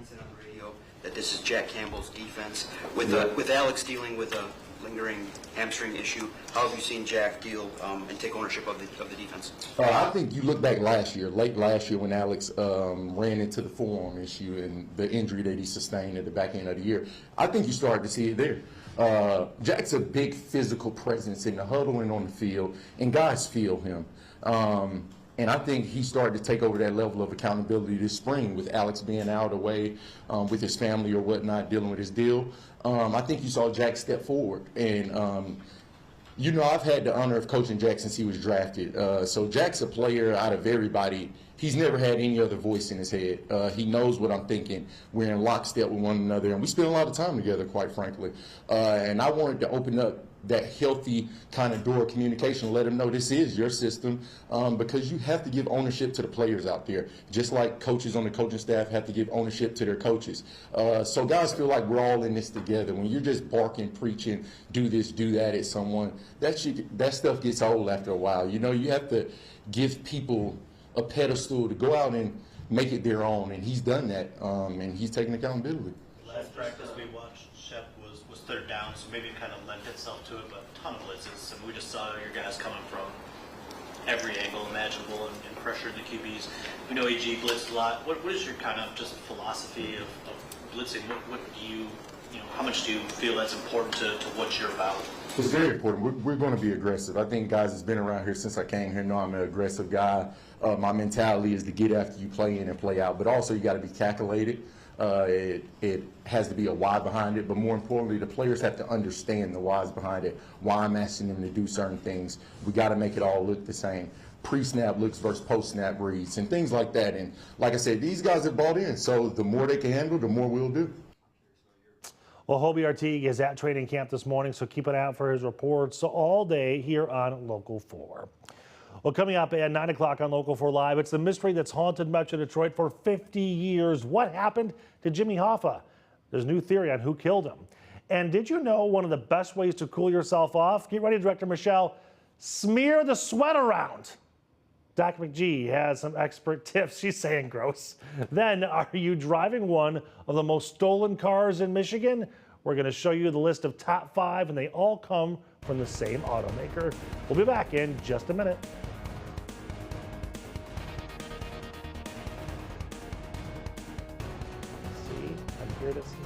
said on the radio that this is Jack Campbell's defense. With Alex dealing with a lingering hamstring issue, how have you seen Jack deal and take ownership of the defense? I think you look back late last year when Alex ran into the forearm issue and the injury that he sustained at the back end of the year. I think you started to see it there. Jack's a big physical presence in the huddle and on the field, and guys feel him. And I think he started to take over that level of accountability this spring with Alex being out away with his family or whatnot, dealing with his deal. I think you saw Jack step forward. And, I've had the honor of coaching Jack since he was drafted. So Jack's a player out of everybody. He's never had any other voice in his head. He knows what I'm thinking. We're in lockstep with one another, and we spend a lot of time together, quite frankly. And I wanted to open up that healthy kind of door of communication, let them know this is your system, because you have to give ownership to the players out there, just like coaches on the coaching staff have to give ownership to their coaches. So guys feel like we're all in this together. When you're just barking, preaching, do this, do that at someone, that stuff gets old after a while. You have to give people a pedestal to go out and make it their own, and he's done that, and he's taking accountability. Last practice we watched, Shep was third down, so maybe it kind of lent itself to it, but a ton of blitzes, and we just saw your guys coming from every angle imaginable and pressured the QBs. We know AG blitzed a lot. What is your kind of just philosophy of blitzing? What do you, how much do you feel that's important to what you're about? It's very important. We're going to be aggressive. I think guys that's been around here since I came here know I'm an aggressive guy. My mentality is to get after you, play in and play out, but also you got to be calculated. It has to be a why behind it, but more importantly, the players have to understand the whys behind it, why I'm asking them to do certain things. We got to make it all look the same. Pre-snap looks versus post-snap reads and things like that. And like I said, these guys have bought in, so the more they can handle, the more we'll do. Well, Hobie Artigue is at training camp this morning, so keep an eye out for his reports all day here on Local 4. Well, coming up at 9 o'clock on Local 4 Live, it's the mystery that's haunted Metro Detroit for 50 years. What happened to Jimmy Hoffa? There's new theory on who killed him. And did you know one of the best ways to cool yourself off? Get ready, Director Michelle. Smear the sweat around. Doc McGee has some expert tips. She's saying gross. Then, are you driving one of the most stolen cars in Michigan? We're going to show you the list of top 5, and they all come from the same automaker. We'll be back in just a minute. See, I'm here to see.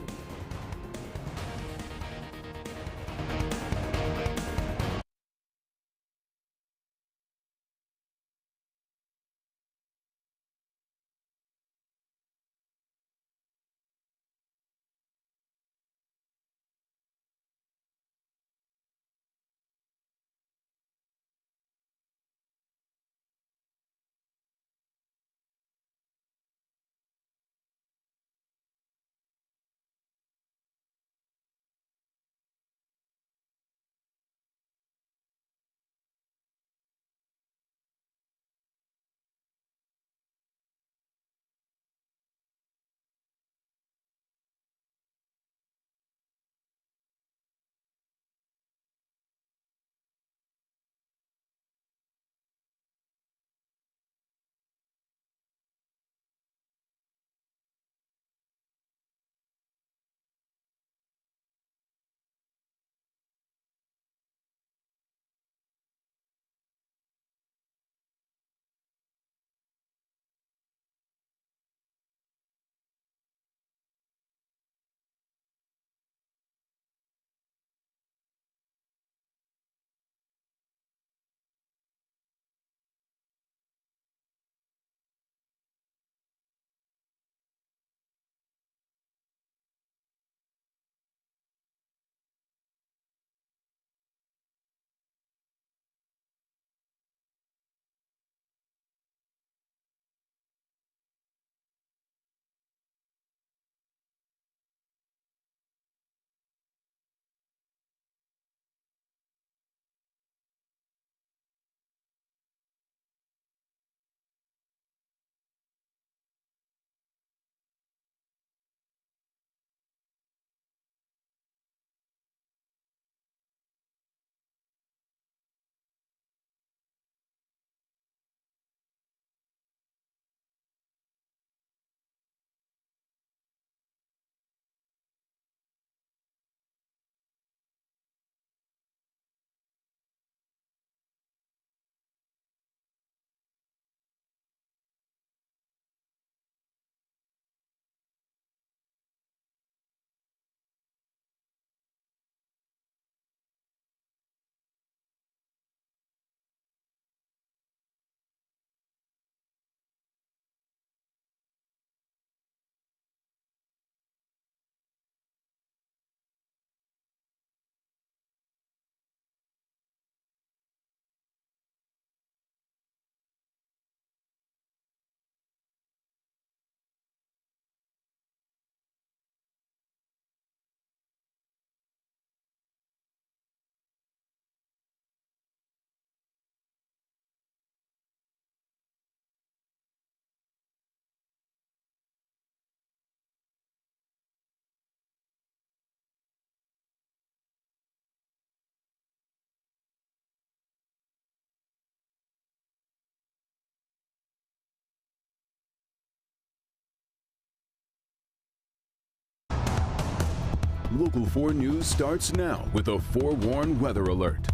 Local 4 News starts now with a forewarned weather alert.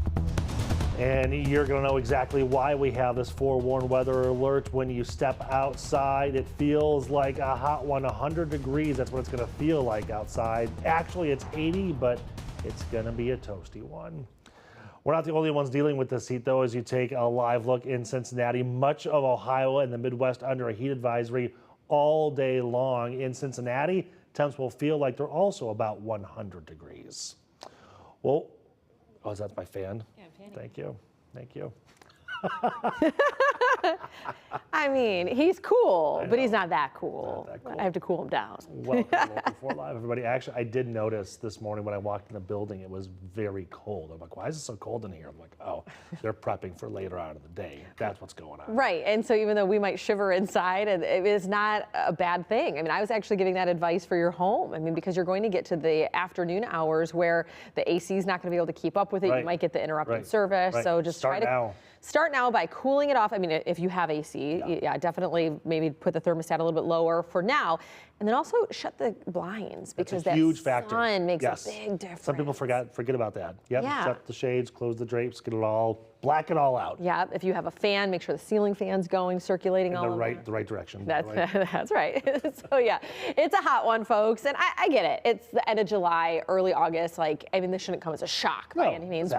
And you're going to know exactly why we have this forewarned weather alert. When you step outside, it feels like a hot one, 100 degrees. That's what it's going to feel like outside. Actually, it's 80, but it's going to be a toasty one. We're not the only ones dealing with this heat, though, as you take a live look in Cincinnati. Much of Ohio and the Midwest under a heat advisory all day long. In Cincinnati, temps will feel like they're also about 100 degrees. Well, oh, that's my fan? Yeah, I'm fanning. Thank you. Thank you. I mean, he's cool, but he's not that cool. I have to cool him down. Welcome to Local 4 Live, everybody. Actually, I did notice this morning when I walked in the building, it was very cold. I'm like, why is it so cold in here? I'm like, oh, they're prepping for later on in the day. That's what's going on. Right, and so even though we might shiver inside, it is not a bad thing. I mean, I was actually giving that advice for your home. I mean, because you're going to get to the afternoon hours where the AC is not going to be able to keep up with it. Right. You might get the interrupted service. Right. So just start now by cooling it off. I mean, if you have AC, yeah, definitely maybe put the thermostat a little bit lower for now. And then also shut the blinds because that huge factor. Sun makes a big difference. Some people forget about that. Yep, yeah. Shut the shades, close the drapes, get it all, black it all out. Yeah, if you have a fan, make sure the ceiling fan's going, circulating in all the right direction. That's right. So yeah, it's a hot one, folks, and I get it. It's the end of July, early August. Like, I mean, this shouldn't come as a shock by any means.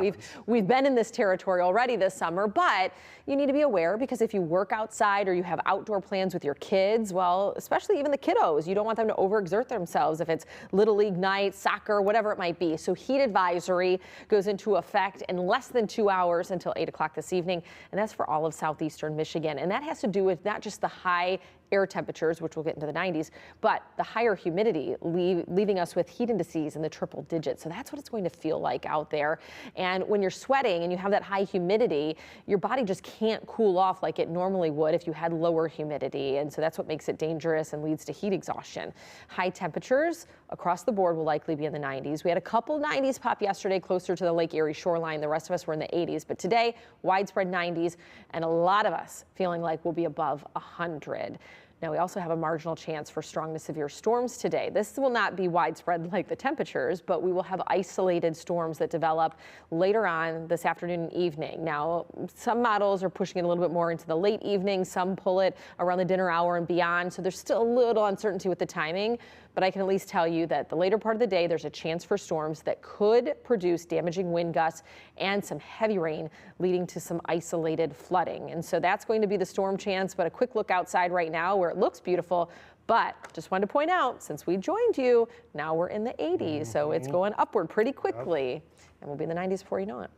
We've been in this territory already this summer, but you need to be aware because if you work outside or you have outdoor plans with your kids, well, especially even the kiddos, you don't want them to overexert themselves if it's Little League night, soccer, whatever it might be. So heat advisory goes into effect in less than 2 hours until 8 o'clock this evening, and that's for all of southeastern Michigan. And that has to do with not just the high air temperatures, which we'll get into the 90s, but the higher humidity leaving us with heat indices in the triple digits. So that's what it's going to feel like out there. And when you're sweating and you have that high humidity, your body just can't cool off like it normally would if you had lower humidity. And so that's what makes it dangerous and leads to heat exhaustion. High temperatures across the board will likely be in the 90s. We had a couple 90s pop yesterday closer to the Lake Erie shoreline. The rest of us were in the 80s. But today, widespread 90s, and a lot of us feeling like we'll be above 100. Now, we also have a marginal chance for strong to severe storms today. This will not be widespread like the temperatures, but we will have isolated storms that develop later on this afternoon and evening. Now, some models are pushing it a little bit more into the late evening. Some pull it around the dinner hour and beyond. So there's still a little uncertainty with the timing, but I can at least tell you that the later part of the day, there's a chance for storms that could produce damaging wind gusts and some heavy rain, leading to some isolated flooding. And so that's going to be the storm chance, but a quick look outside right now where it looks beautiful. But just wanted to point out, since we joined you, now we're in the 80s, so it's going upward pretty quickly, and we'll be in the 90s before you know it.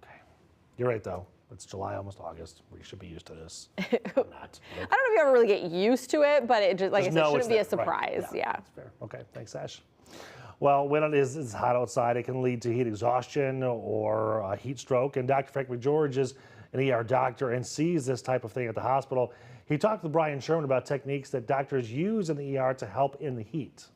Okay. You're right, though. It's July, almost August. We should be used to this. I don't know if you ever really get used to it, but it just, like I said, shouldn't be a surprise. Right. Yeah. That's fair. Okay. Thanks, Ash. Well, when it is hot outside, it can lead to heat exhaustion or a heat stroke. And Dr. Frank McGeorge is an ER doctor and sees this type of thing at the hospital. He talked with Brian Sherman about techniques that doctors use in the ER to help in the heat.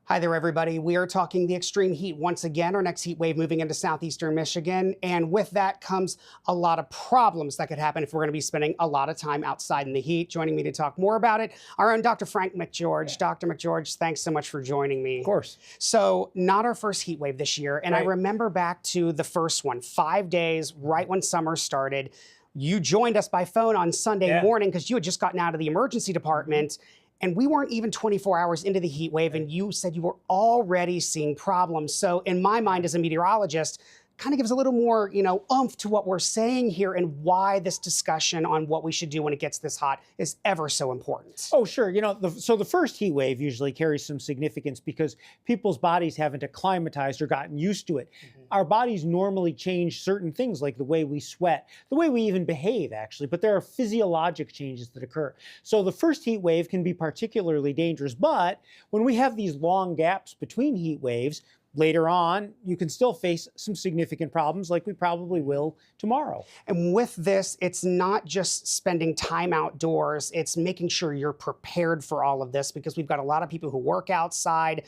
Hi there, everybody. We are talking the extreme heat once again, our next heat wave moving into southeastern Michigan. And with that comes a lot of problems that could happen if we're going to be spending a lot of time outside in the heat. Joining me to talk more about it, our own Dr. Frank McGeorge. Yeah. Dr. McGeorge, thanks so much for joining me. Of course. So not our first heat wave this year. And I remember back to the first one, 5 days right when summer started. You joined us by phone on Sunday morning because you had just gotten out of the emergency department. And we weren't even 24 hours into the heat wave, and you said you were already seeing problems. So in my mind as a meteorologist, kind of gives a little more, oomph to what we're saying here and why this discussion on what we should do when it gets this hot is ever so important. Oh, sure. So the first heat wave usually carries some significance because people's bodies haven't acclimatized or gotten used to it. Mm-hmm. Our bodies normally change certain things like the way we sweat, the way we even behave, actually, but there are physiologic changes that occur. So the first heat wave can be particularly dangerous, but when we have these long gaps between heat waves, later on, you can still face some significant problems like we probably will tomorrow. And with this, it's not just spending time outdoors, it's making sure you're prepared for all of this because we've got a lot of people who work outside.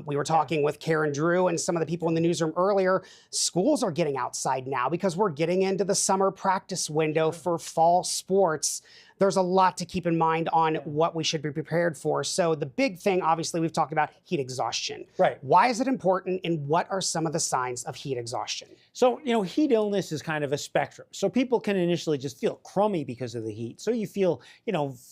We were talking with Karen Drew and some of the people in the newsroom earlier. Schools are getting outside now because we're getting into the summer practice window for fall sports. there's a lot to keep in mind on what we should be prepared for. So the big thing, obviously, we've talked about heat exhaustion. Right. Why is it important, and what are some of the signs of heat exhaustion? So, heat illness is kind of a spectrum. So people can initially just feel crummy because of the heat. So you feel,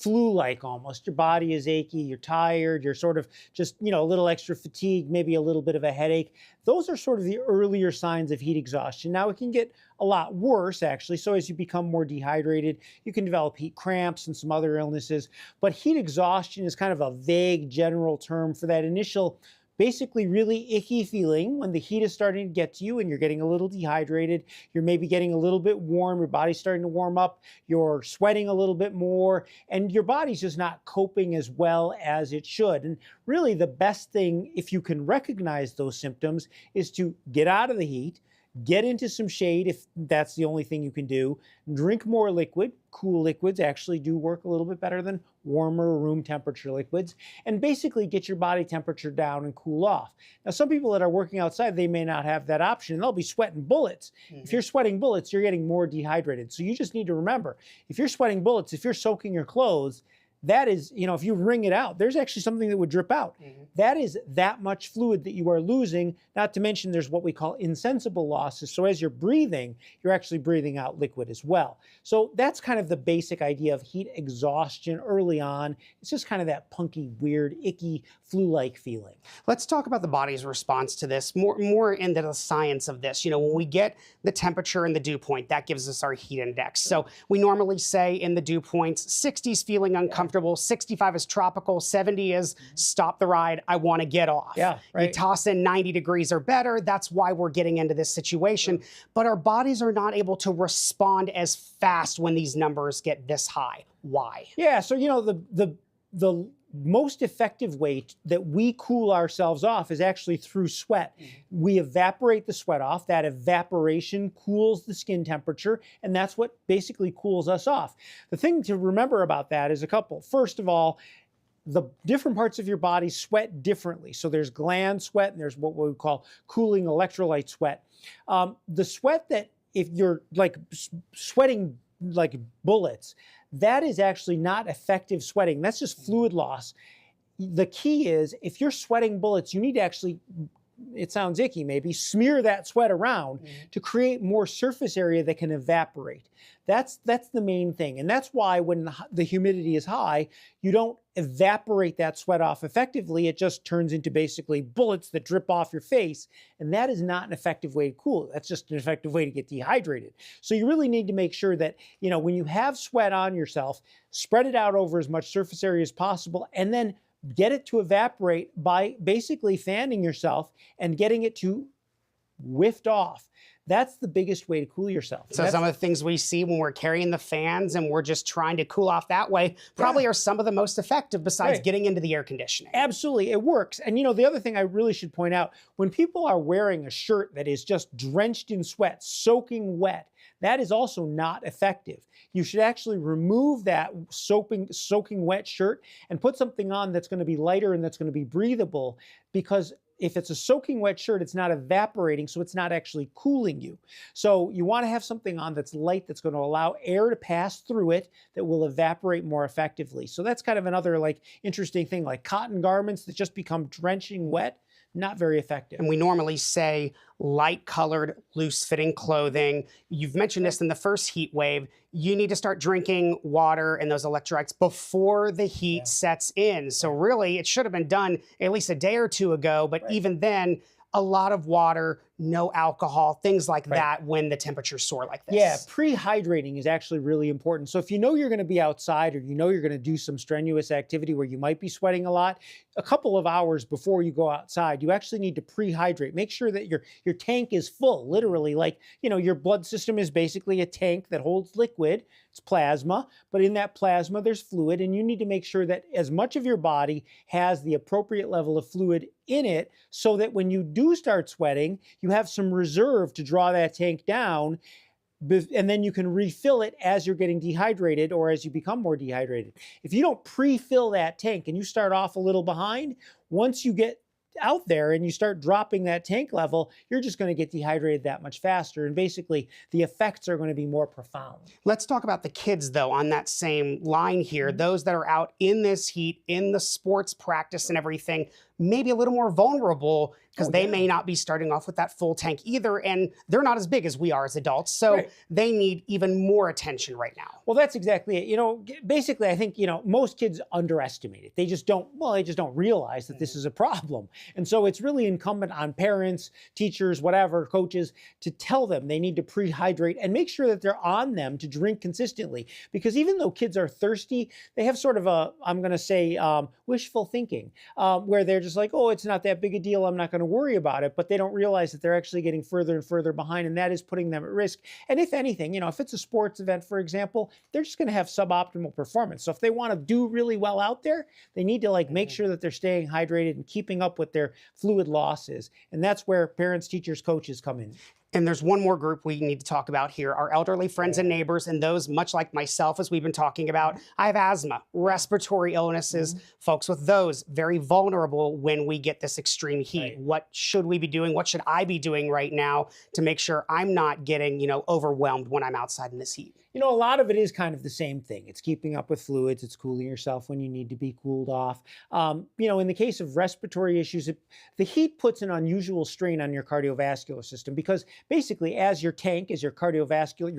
flu-like almost. Your body is achy, you're tired, you're sort of just, a little extra fatigue, maybe a little bit of a headache. Those are sort of the earlier signs of heat exhaustion. Now it can get a lot worse, actually. So as you become more dehydrated, you can develop heat cramps and some other illnesses. But heat exhaustion is kind of a vague general term for that initial, basically really icky feeling when the heat is starting to get to you and you're getting a little dehydrated. You're maybe getting a little bit warm. Your body's starting to warm up. You're sweating a little bit more, and your body's just not coping as well as it should. And really the best thing, if you can recognize those symptoms, is to get out of the heat, get into some shade if that's the only thing you can do, drink more liquid. Cool liquids actually do work a little bit better than warmer room temperature liquids, and basically get your body temperature down and cool off. Now, some people that are working outside, they may not have that option. They'll be sweating bullets. If you're sweating bullets, you're getting more dehydrated. So you just need to remember, if you're sweating bullets, if you're soaking your clothes, that is, if you wring it out, there's actually something that would drip out. That is that much fluid that you are losing, not to mention there's what we call insensible losses. So as you're breathing, you're actually breathing out liquid as well. So that's kind of the basic idea of heat exhaustion early on. It's just kind of that punky, weird, icky, flu-like feeling. Let's talk about the body's response to this, more into the science of this. When we get the temperature and the dew point, that gives us our heat index. So we normally say in the dew points, 60 is feeling uncomfortable, 65 is tropical, 70 is stop the ride, I want to get off. Yeah, right. You toss in 90 degrees or better, that's why we're getting into this situation. But our bodies are not able to respond as fast when these numbers get this high. Why? Yeah, so the most effective way that we cool ourselves off is actually through sweat. We evaporate the sweat off. That evaporation cools the skin temperature, and that's what basically cools us off. The thing to remember about that is a couple. First of all, the different parts of your body sweat differently. So there's gland sweat and there's what we would call cooling electrolyte sweat. The sweat that, if you're like sweating like bullets, that is actually not effective sweating. That's just fluid loss. The key is, if you're sweating bullets, you need to actually, it sounds icky maybe, smear that sweat around to create more surface area that can evaporate. That's the main thing. And that's why when the humidity is high, you don't evaporate that sweat off effectively. It just turns into basically bullets that drip off your face. And that is not an effective way to cool. That's just an effective way to get dehydrated. So you really need to make sure that, when you have sweat on yourself, spread it out over as much surface area as possible, and then get it to evaporate by basically fanning yourself and getting it to whiffed off. That's the biggest way to cool yourself. So some of the things we see when we're carrying the fans and we're just trying to cool off that way probably are some of the most effective besides getting into the air conditioning. Absolutely, it works. And the other thing I really should point out, when people are wearing a shirt that is just drenched in sweat, soaking wet, that is also not effective. You should actually remove that soaking wet shirt and put something on that's going to be lighter and that's going to be breathable, because if it's a soaking wet shirt, it's not evaporating, so it's not actually cooling you. So you want to have something on that's light, that's going to allow air to pass through it, that will evaporate more effectively. So that's kind of another interesting thing, like cotton garments that just become drenching wet, not very effective. And we normally say light-colored, loose-fitting clothing. You've mentioned this in the first heat wave. You need to start drinking water and those electrolytes before the heat sets in. So really, it should have been done at least a day or two ago, but even then, a lot of water, no alcohol, things like that when the temperatures soar like this. Yeah, pre-hydrating is actually really important. So if you know you're going to be outside, or you're going to do some strenuous activity where you might be sweating a lot, a couple of hours before you go outside, you actually need to pre-hydrate. Make sure that your tank is full, literally. Your blood system is basically a tank that holds liquid. It's plasma, but in that plasma there's fluid, and you need to make sure that as much of your body has the appropriate level of fluid in it, so that when you do start sweating, you have some reserve to draw that tank down, and then you can refill it as you're getting dehydrated or as you become more dehydrated. If you don't pre-fill that tank and you start off a little behind, once you get out there and you start dropping that tank level, you're just going to get dehydrated that much faster. And basically, the effects are going to be more profound. Let's talk about the kids, though, on that same line here. Those that are out in this heat, in the sports practice and everything, maybe a little more vulnerable because they may not be starting off with that full tank either, and they're not as big as we are as adults, so they need even more attention right now. Well, that's exactly it. You know, basically, I think, you know, most kids underestimate it. They just don't realize that this is a problem. And so it's really incumbent on parents, teachers, whatever, coaches, to tell them they need to prehydrate and make sure that they're on them to drink consistently. Because even though kids are thirsty, they have sort of a, I'm going to say, wishful thinking, where they're just like, oh, it's not that big a deal, I'm not going to worry about it, but they don't realize that they're actually getting further and further behind, and that is putting them at risk. And if anything, you know, if it's a sports event, for example, they're just going to have suboptimal performance. So if they want to do really well out there, they need to make sure that they're staying hydrated and keeping up with their fluid losses. And that's where parents, teachers, coaches come in. And there's one more group we need to talk about here, our elderly friends and neighbors, and those much like myself, as we've been talking about. I have asthma, respiratory illnesses, folks with those, very vulnerable when we get this extreme heat. What should we be doing? What should I be doing right now to make sure I'm not getting, you know, overwhelmed when I'm outside in this heat? You know, a lot of it is kind of the same thing. It's keeping up with fluids. It's cooling yourself when you need to be cooled off. You know, in the case of respiratory issues, the heat puts an unusual strain on your cardiovascular system because basically as your cardiovascular,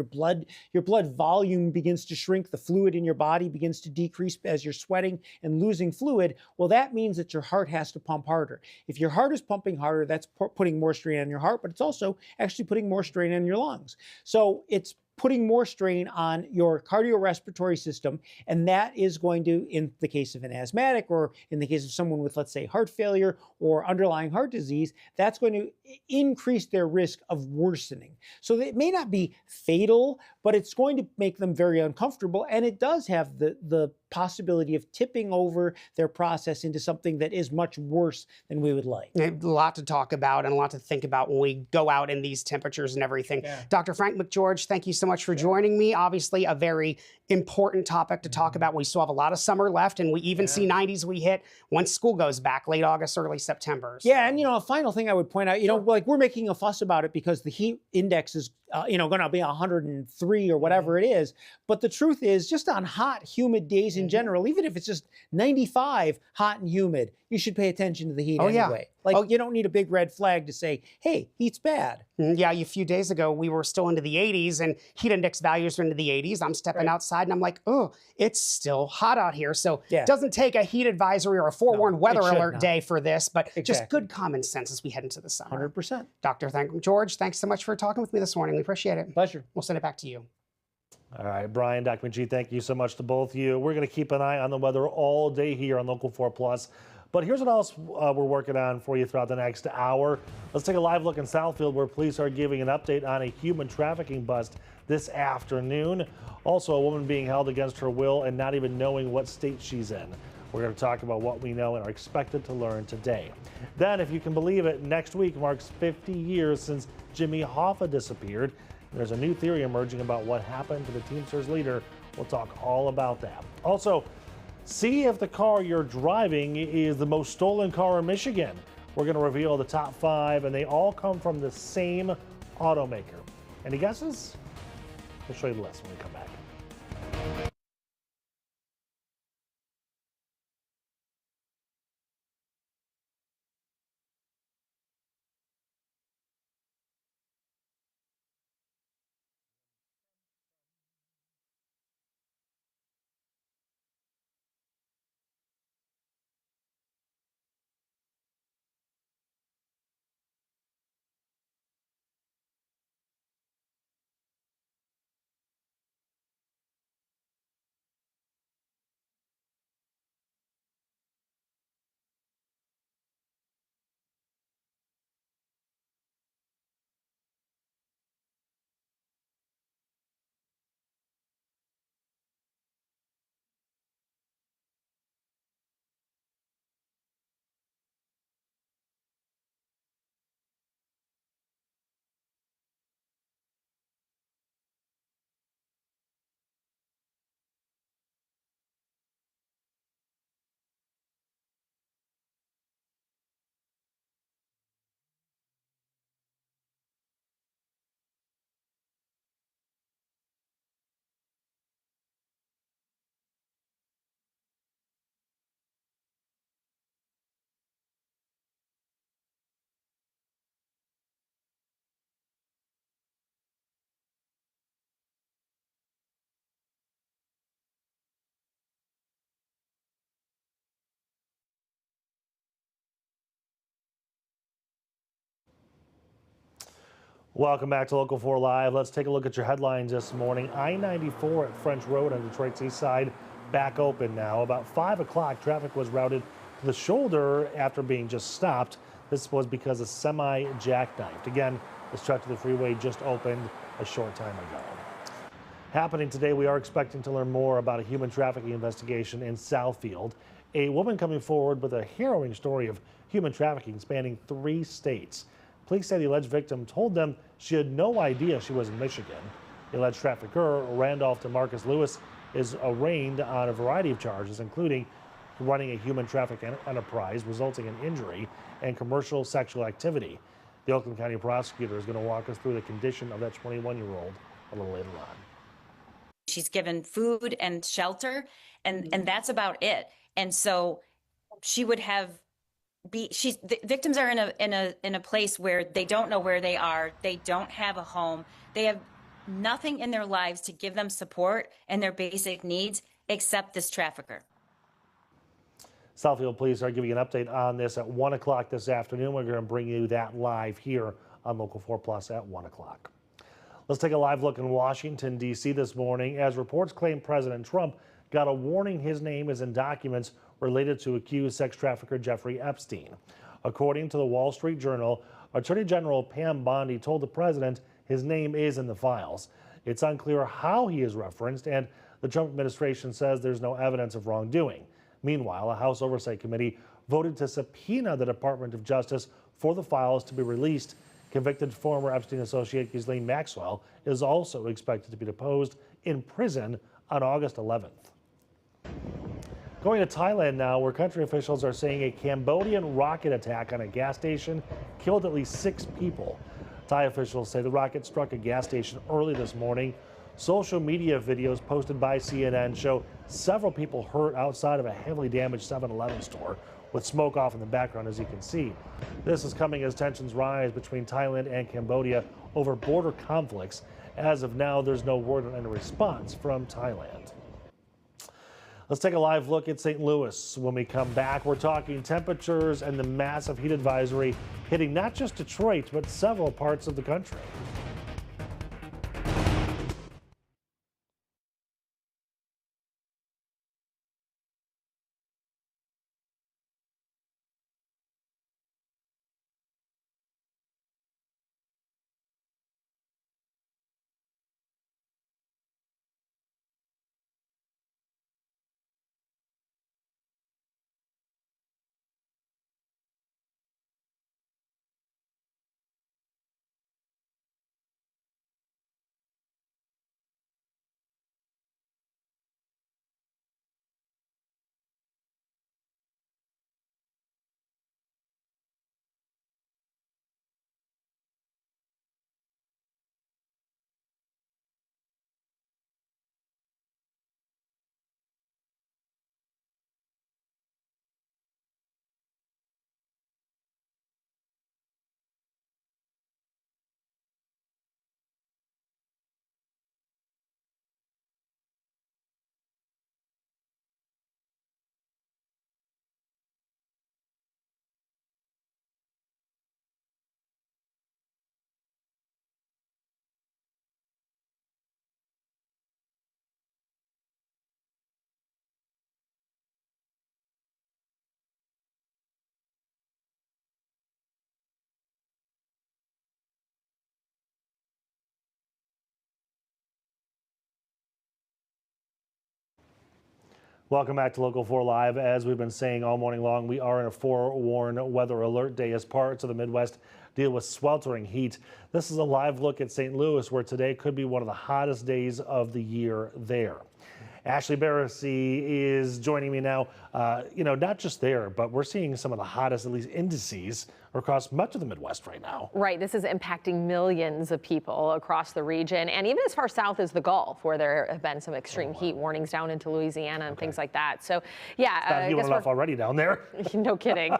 your blood volume begins to shrink, the fluid in your body begins to decrease as you're sweating and losing fluid. Well, that means that your heart has to pump harder. If your heart is pumping harder, that's putting more strain on your heart, but it's also actually putting more strain on your lungs. So it's putting more strain on your cardiorespiratory system, and that is going to, in the case of an asthmatic or in the case of someone with, let's say, heart failure or underlying heart disease, that's going to increase their risk of worsening. So it may not be fatal, but it's going to make them very uncomfortable, and it does have the possibility of tipping over their process into something that is much worse than we would like. A lot to talk about and a lot to think about when we go out in these temperatures and everything. Dr. Frank McGeorge, thank you so much for joining me. Obviously, a very important topic to talk about. We still have a lot of summer left, and we even see 90s we hit once school goes back, late August, early September. So. Yeah, and you know, a final thing I would point out, you know, like we're making a fuss about it because the heat index is, you know, going to be 103 or whatever it is. But the truth is, just on hot, humid days in general, even if it's just 95 hot and humid, you should pay attention to the heat anyway. Like, you don't need a big red flag to say, hey, heat's bad. Yeah, a few days ago, we were still into the 80s and heat index values are into the 80s. I'm stepping outside and I'm like, oh, it's still hot out here. So it doesn't take a heat advisory or a forewarned weather alert day for this, but just good common sense as we head into the summer. 100%. Dr. George, thanks so much for talking with me this morning. We appreciate it. Pleasure. We'll send it back to you. All right, Brian, Dr. McGee, thank you so much to both of you. We're going to keep an eye on the weather all day here on Local 4 Plus. But here's what else we're working on for you throughout the next hour. Let's take a live look in Southfield, where police are giving an update on a human trafficking bust this afternoon. Also, a woman being held against her will and not even knowing what state she's in. We're going to talk about what we know and are expected to learn today. Then, if you can believe it, next week marks 50 years since Jimmy Hoffa disappeared. There's a new theory emerging about what happened to the Teamsters leader. We'll talk all about that. Also, see if the car you're driving is the most stolen car in Michigan. We're going to reveal the top 5, and they all come from the same automaker. Any guesses? We'll show you the list when we come back. Welcome back to Local 4 Live. Let's take a look at your headlines this morning. I-94 at French Road on Detroit's east side back open now. About 5 o'clock, traffic was routed to the shoulder after being just stopped. This was because a semi jackknifed. Again, the stretch of the freeway just opened a short time ago. Happening today, we are expecting to learn more about a human trafficking investigation in Southfield. A woman coming forward with a harrowing story of human trafficking spanning 3 states. Police say the alleged victim told them she had no idea she was in Michigan. The alleged trafficker, Randolph DeMarcus Lewis, is arraigned on a variety of charges, including running a human trafficking enterprise resulting in injury and commercial sexual activity. The Oakland County prosecutor is going to walk us through the condition of that 21-year-old a little later on. She's given food and shelter, and that's about it. And so she would have the victims are in a place where they don't know where they are. They don't have a home. They have nothing in their lives to give them support and their basic needs except this trafficker. Southfield police are giving an update on this at 1 o'clock this afternoon. We're going to bring you that live here on Local 4 Plus at 1 o'clock. Let's take a live look in Washington, D.C. this morning as reports claim President Trump got a warning his name is in documents related to accused sex trafficker Jeffrey Epstein. According to the Wall Street Journal, Attorney General Pam Bondi told the president his name is in the files. It's unclear how he is referenced, and the Trump administration says there's no evidence of wrongdoing. Meanwhile, a House Oversight Committee voted to subpoena the Department of Justice for the files to be released. Convicted former Epstein associate Ghislaine Maxwell is also expected to be deposed in prison on August 11th. Going to Thailand now, where country officials are saying a Cambodian rocket attack on a gas station killed at least 6 people. Thai officials say the rocket struck a gas station early this morning. Social media videos posted by CNN show several people hurt outside of a heavily damaged 7-Eleven store, with smoke off in the background, as you can see. This is coming as tensions rise between Thailand and Cambodia over border conflicts. As of now, there's no word on any response from Thailand. Let's take a live look at St. Louis. When we come back, we're talking temperatures and the massive heat advisory hitting not just Detroit, but several parts of the country. Welcome back to Local 4 Live. As we've been saying all morning long, we are in a forewarned weather alert day as parts of the Midwest deal with sweltering heat. This is a live look at St. Louis, where today could be one of the hottest days of the year there. Ashley Barrissey is joining me now. Not just there, but we're seeing some of the hottest, at least indices, across much of the Midwest right now. Right. This is impacting millions of people across the region, and even as far south as the Gulf, where there have been some extreme heat warnings down into Louisiana and things like that. So, yeah, I guess enough already down there. No kidding.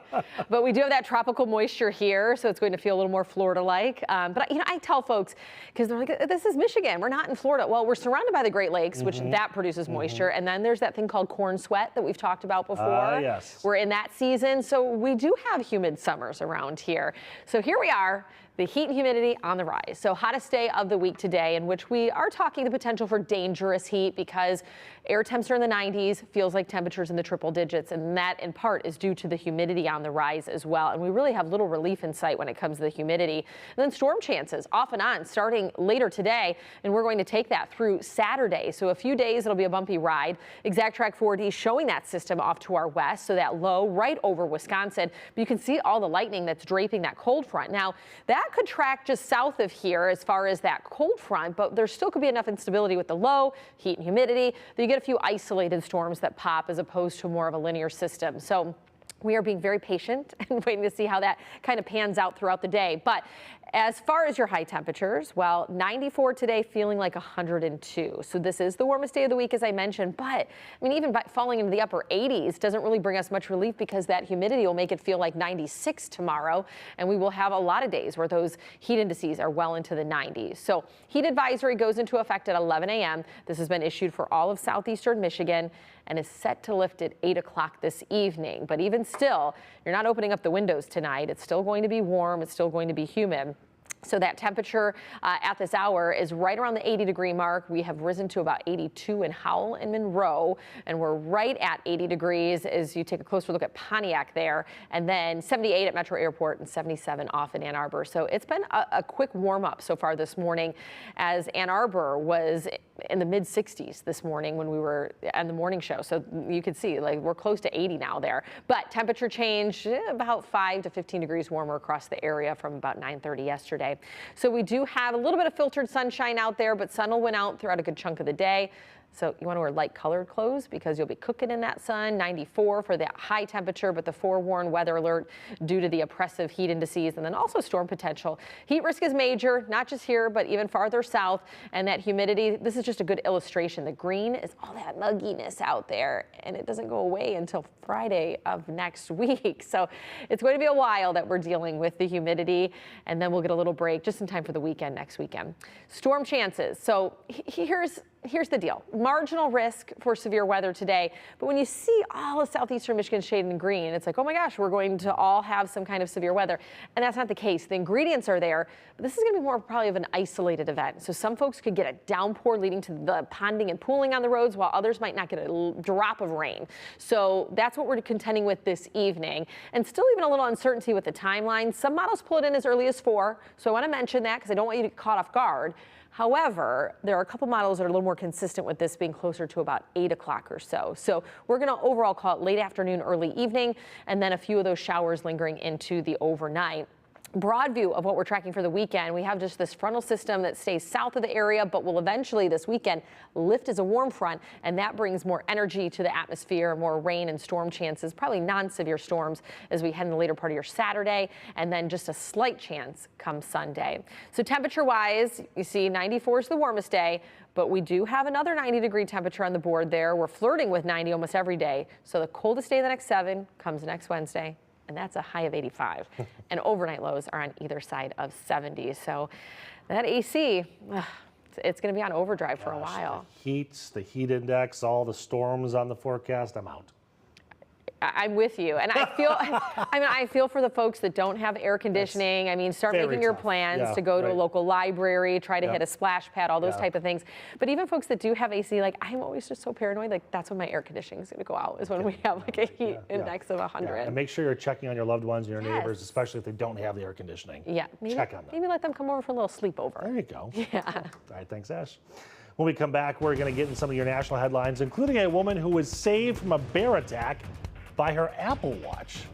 But we do have that tropical moisture here, so it's going to feel a little more Florida-like. But I tell folks, because they're like, "This is Michigan. We're not in Florida." Well, we're surrounded by the Great Lakes, which that produces moisture, and then there's that thing called corn sweat that we've talked about before. Yes. We're in that season, so we do have humid summers around here. So here we are, the heat and humidity on the rise. So hottest day of the week today, in which we are talking the potential for dangerous heat because air temps are in the 90s, feels like temperatures in the triple digits, and that in part is due to the humidity on the rise as well. And we really have little relief in sight when it comes to the humidity. And then storm chances off and on starting later today, and we're going to take that through Saturday. So a few days it'll be a bumpy ride. ExactTrack 4D showing that system off to our west, so that low right over Wisconsin. But you can see all the lightning that's draping that cold front. Now that could track just south of here as far as that cold front, but there still could be enough instability with the low heat and humidity that you get a few isolated storms that pop as opposed to more of a linear system. So we are being very patient and waiting to see how that kind of pans out throughout the day. But as far as your high temperatures, well, 94 today, feeling like 102. So this is the warmest day of the week, as I mentioned. But I mean, even by falling into the upper 80s doesn't really bring us much relief because that humidity will make it feel like 96 tomorrow. And we will have a lot of days where those heat indices are well into the 90s. So heat advisory goes into effect at 11 a.m. This has been issued for all of southeastern Michigan and is set to lift at 8 o'clock this evening. But even still, you're not opening up the windows tonight. It's still going to be warm. It's still going to be humid. So that temperature at this hour is right around the 80-degree mark. We have risen to about 82 in Howell and Monroe, and we're right at 80 degrees as you take a closer look at Pontiac there, and then 78 at Metro Airport and 77 off in Ann Arbor. So it's been a quick warm-up so far this morning, as Ann Arbor was in the mid-60s this morning when we were on the morning show. So you can see, like, we're close to 80 now there. But temperature change about 5 to 15 degrees warmer across the area from about 9:30 yesterday. So we do have a little bit of filtered sunshine out there, but sun will win out throughout a good chunk of the day. So you want to wear light colored clothes because you'll be cooking in that sun. 94 for that high temperature, but the forewarned weather alert due to the oppressive heat indices, and then also storm potential. Heat risk is major, not just here, but even farther south. And that humidity, this is just a good illustration. The green is all that mugginess out there, and it doesn't go away until Friday of next week. So it's going to be a while that we're dealing with the humidity, and then we'll get a little break just in time for the weekend next weekend. Storm chances. So here's the deal. Marginal risk for severe weather today, but when you see all of southeastern Michigan shaded in green, it's like, oh my gosh, we're going to all have some kind of severe weather. And that's not the case. The ingredients are there, but this is going to be more probably of an isolated event. So some folks could get a downpour leading to the ponding and pooling on the roads, while others might not get a drop of rain. So that's what we're contending with this evening. And still even a little uncertainty with the timeline. Some models pull it in as early as 4. So I want to mention that because I don't want you to get caught off guard. However, there are a couple models that are a little more consistent with this being closer to about 8 o'clock or so. So we're going to overall call it late afternoon, early evening, and then a few of those showers lingering into the overnight. Broad view of what we're tracking for the weekend. We have just this frontal system that stays south of the area, but will eventually this weekend lift as a warm front, and that brings more energy to the atmosphere, more rain and storm chances, probably non-severe storms as we head in the later part of your Saturday, and then just a slight chance come Sunday. So temperature-wise, you see 94 is the warmest day, but we do have another 90-degree temperature on the board there. We're flirting with 90 almost every day. So the coldest day of the next 7 comes next Wednesday, and that's a high of 85. And overnight lows are on either side of 70. So that AC, it's going to be on overdrive for a while. The heat index, all the storms on the forecast, I'm out. I'm with you, and I feel, I feel for the folks that don't have air conditioning. I mean, start making your plans to go to a local library, try to hit a splash pad, all those type of things. But even folks that do have AC, like I'm always just so paranoid, like that's when my air conditioning is going to go out, is when we have like a heat index of 100. And make sure you're checking on your loved ones and your neighbors, especially if they don't have the air conditioning. Check on them. Maybe let them come over for a little sleepover. There you go. Yeah. All right, thanks, Ash. When we come back, we're going to get in some of your national headlines, including a woman who was saved from a bear attack by her Apple Watch.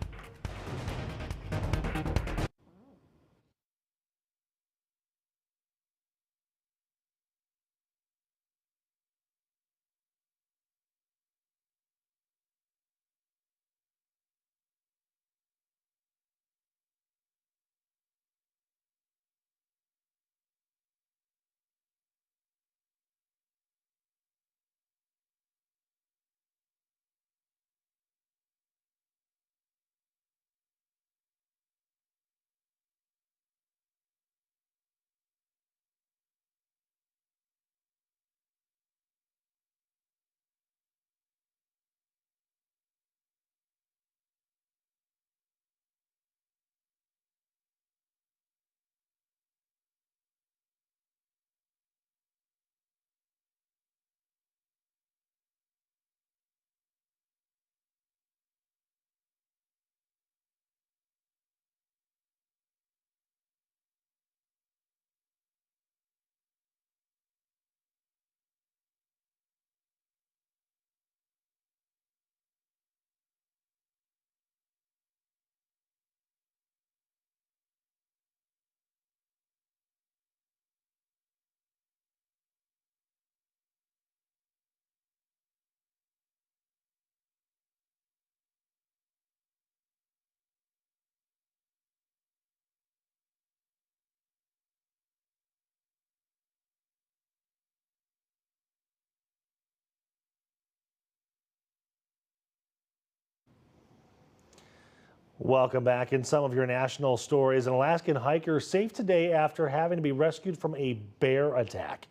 Welcome back. In some of your national stories, an Alaskan hiker safe today after having to be rescued from a bear attack.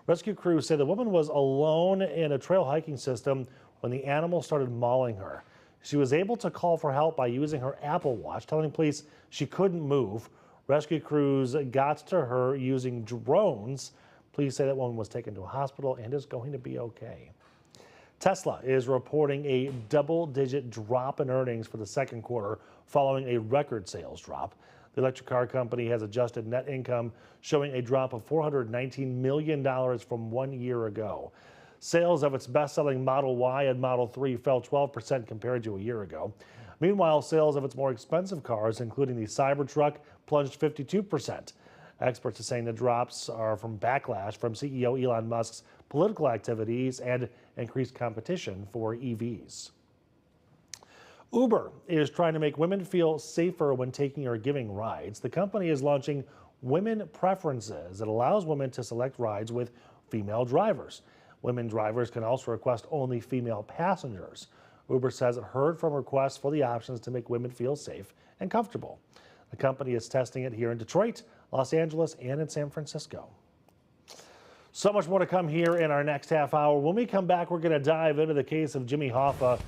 Rescue crews say the woman was alone in a trail hiking system when the animal started mauling her. She was able to call for help by using her Apple Watch, telling police she couldn't move. Rescue crews got to her using drones. Police say that woman was taken to a hospital and is going to be okay. Tesla is reporting a double-digit drop in earnings for the second quarter following a record sales drop. The electric car company has adjusted net income, showing a drop of $419 million from 1 year ago. Sales of its best-selling Model Y and Model 3 fell 12% compared to a year ago. Meanwhile, sales of its more expensive cars, including the Cybertruck, plunged 52%. Experts are saying the drops are from backlash from CEO Elon Musk's political activities and increased competition for EVs. Uber is trying to make women feel safer when taking or giving rides. The company is launching Women Preferences that allows women to select rides with female drivers. Women drivers can also request only female passengers. Uber says it heard from requests for the options to make women feel safe and comfortable. The company is testing it here in Detroit, Los Angeles, and in San Francisco. So much more to come here in our next half hour. When we come back, we're going to dive into the case of Jimmy Hoffa.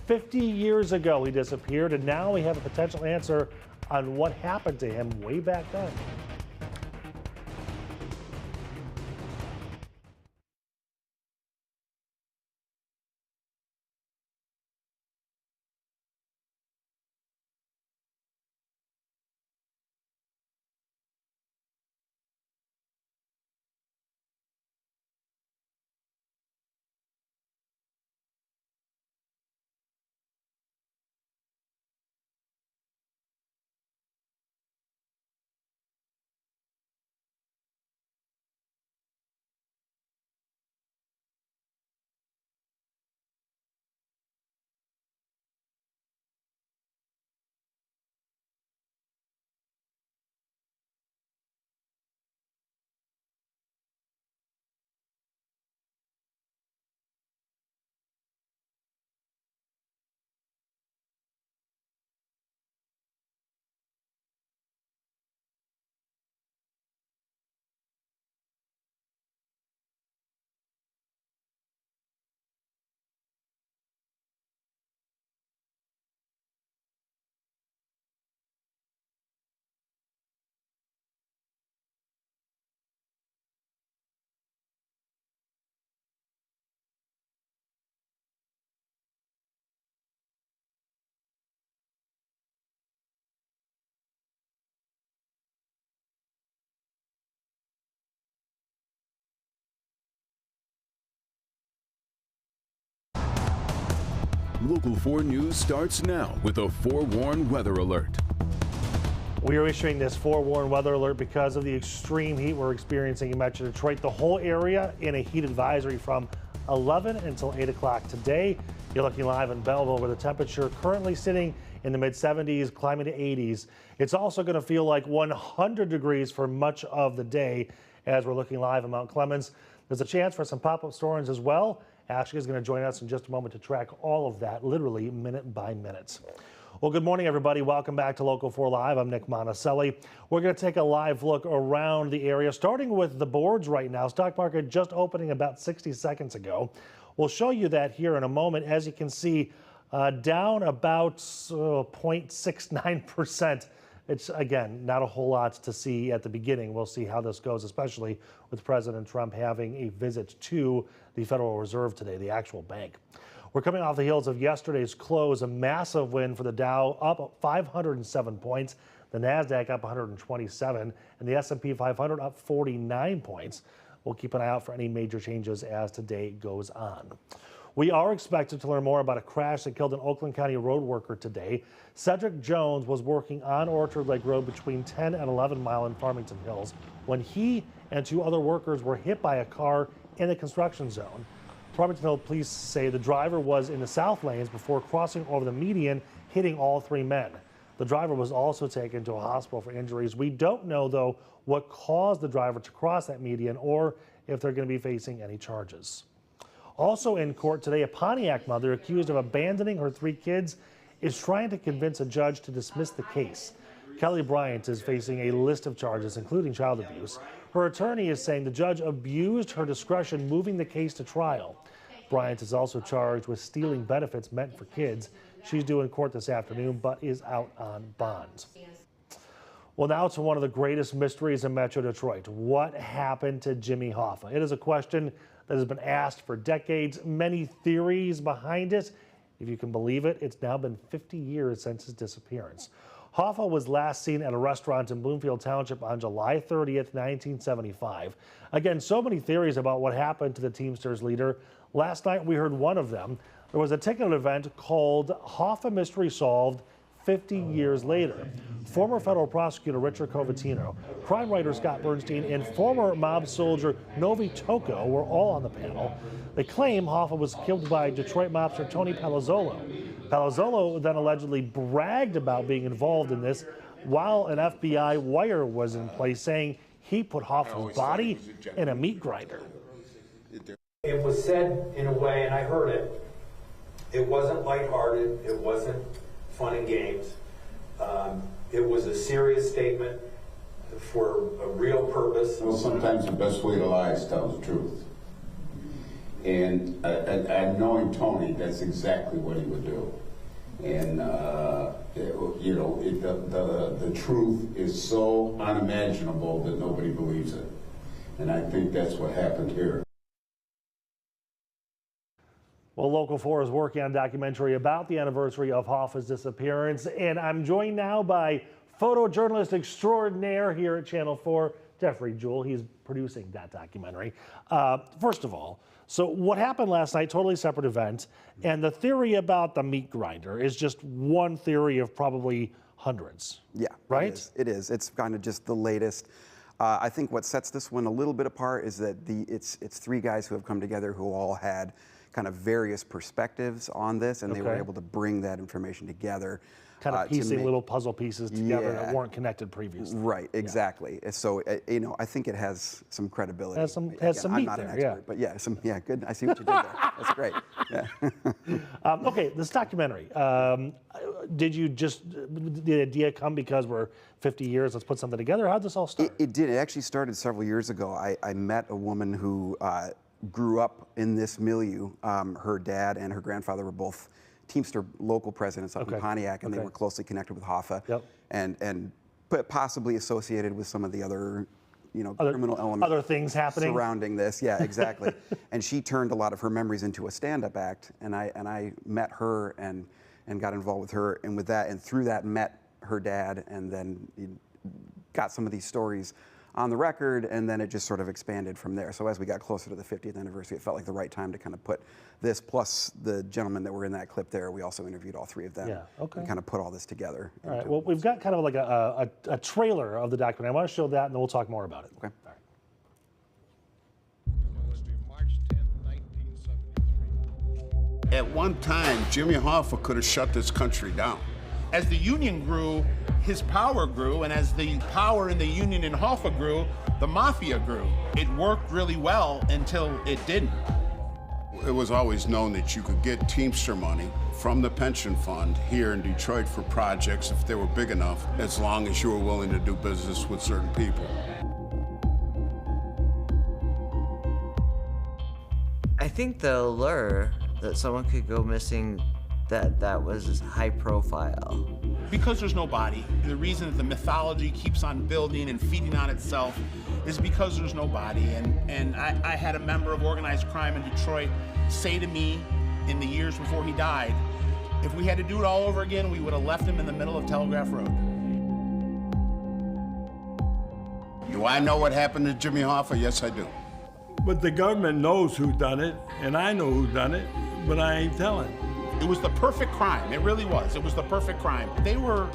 50 years ago, he disappeared, and now we have a potential answer on what happened to him way back then. Local 4 News starts now with a forewarned weather alert. We are issuing this forewarned weather alert because of the extreme heat we're experiencing in Metro Detroit. The whole area in a heat advisory from 11 until 8 o'clock today. You're looking live in Belleville, where the temperature currently sitting in the mid-70s, climbing to 80s. It's also going to feel like 100 degrees for much of the day as we're looking live in Mount Clemens. There's a chance for some pop-up storms as well. Ashley is going to join us in just a moment to track all of that, literally minute by minute. Well, good morning, everybody. Welcome back to Local 4 Live. I'm Nick Monticelli. We're going to take a live look around the area, starting with the boards right now. Stock market just opening about 60 seconds ago. We'll show you that here in a moment. As you can see, down about 0.69%. It's, again, not a whole lot to see at the beginning. We'll see how this goes, especially with President Trump having a visit to the Federal Reserve today, the actual bank. We're coming off the heels of yesterday's close, a massive win for the Dow, up 507 points, the NASDAQ up 127, and the S&P 500 up 49 points. We'll keep an eye out for any major changes as today goes on. We are expected to learn more about a crash that killed an Oakland County road worker today. Cedric Jones was working on Orchard Lake Road between 10 and 11 Mile in Farmington Hills when he and 2 other workers were hit by a car in the construction zone. Farmington Hills police say the driver was in the south lanes before crossing over the median, hitting all 3 men. The driver was also taken to a hospital for injuries. We don't know, though, what caused the driver to cross that median or if they're going to be facing any charges. Also in court today, a Pontiac mother accused of abandoning her 3 kids is trying to convince a judge to dismiss the case. Kelly Bryant is facing a list of charges, including child abuse. Her attorney is saying the judge abused her discretion moving the case to trial. Bryant is also charged with stealing benefits meant for kids. She's due in court this afternoon, but is out on bond. Well, now to one of the greatest mysteries in Metro Detroit. What happened to Jimmy Hoffa? It is a question that has been asked for decades, many theories behind it. If you can believe it, it's now been 50 years since his disappearance. Hoffa was last seen at a restaurant in Bloomfield Township on July 30th, 1975. Again, so many theories about what happened to the Teamsters leader. Last night, we heard one of them. There was a ticketed event called Hoffa Mystery Solved 50 years later. Former federal prosecutor Richard Covatino, crime writer Scott Bernstein, and former mob soldier Novi Tocco were all on the panel. They claim Hoffa was killed by Detroit mobster Tony Palazzolo. Palazzolo then allegedly bragged about being involved in this while an FBI wire was in place, saying he put Hoffa's body in a meat grinder. It was said in a way, and I heard it, it wasn't lighthearted, it wasn't fun and games. It was a serious statement for a real purpose. Well, sometimes the best way to lie is tell the truth. And knowing Tony, that's exactly what he would do. And the truth is so unimaginable that nobody believes it. And I think that's what happened here. Well, Local 4 is working on a documentary about the anniversary of Hoffa's disappearance, and I'm joined now by photojournalist extraordinaire here at Channel 4, Jeffrey Jewell. He's producing that documentary. First of all, so what happened last night, totally separate event, and the theory about the meat grinder is just one theory of probably hundreds. Yeah, right? It is. It's kind of just the latest. I think what sets this one a little bit apart is that it's three guys who have come together who all had kind of various perspectives on this, and they were able to bring that information together. Kind of piecing little puzzle pieces together that weren't connected previously. Right, exactly. Yeah. So, I think it has some credibility. Has some I'm meat not there, an expert, but good. I see what you did there. That's great. Yeah. Okay, this documentary. Did the idea come because we're 50 years, let's put something together? How'd this all start? It did. It actually started several years ago. I met a woman who grew up in this milieu. Her dad and her grandfather were both Teamster local presidents up in Pontiac, and they were closely connected with Hoffa, and possibly associated with some of the other, criminal elements, other things happening surrounding this. Yeah, exactly. And she turned a lot of her memories into a stand-up act, and I met her and got involved with her, and with that, and through that met her dad, and then got some of these stories on the record, and then it just sort of expanded from there. So as we got closer to the 50th anniversary, it felt like the right time to kind of put this, plus the gentlemen that were in that clip there, we also interviewed all three of them. Yeah, okay. And kind of put all this together. All right, well, we've got kind of like a trailer of the documentary. I want to show that, and then we'll talk more about it. Okay. All right. At one time, Jimmy Hoffa could have shut this country down. As the union grew, his power grew, and as the power in the union in Hoffa grew, the mafia grew. It worked really well until it didn't. It was always known that you could get Teamster money from the pension fund here in Detroit for projects if they were big enough, as long as you were willing to do business with certain people. I think the allure that someone could go missing that was high profile. Because there's no body, the reason that the mythology keeps on building and feeding on itself is because there's no body. And I had a member of organized crime in Detroit say to me in the years before he died, if we had to do it all over again, we would have left him in the middle of Telegraph Road. Do I know what happened to Jimmy Hoffa? Yes, I do. But the government knows who done it, and I know who done it, but I ain't telling. It was the perfect crime. It really was. It was the perfect crime. They were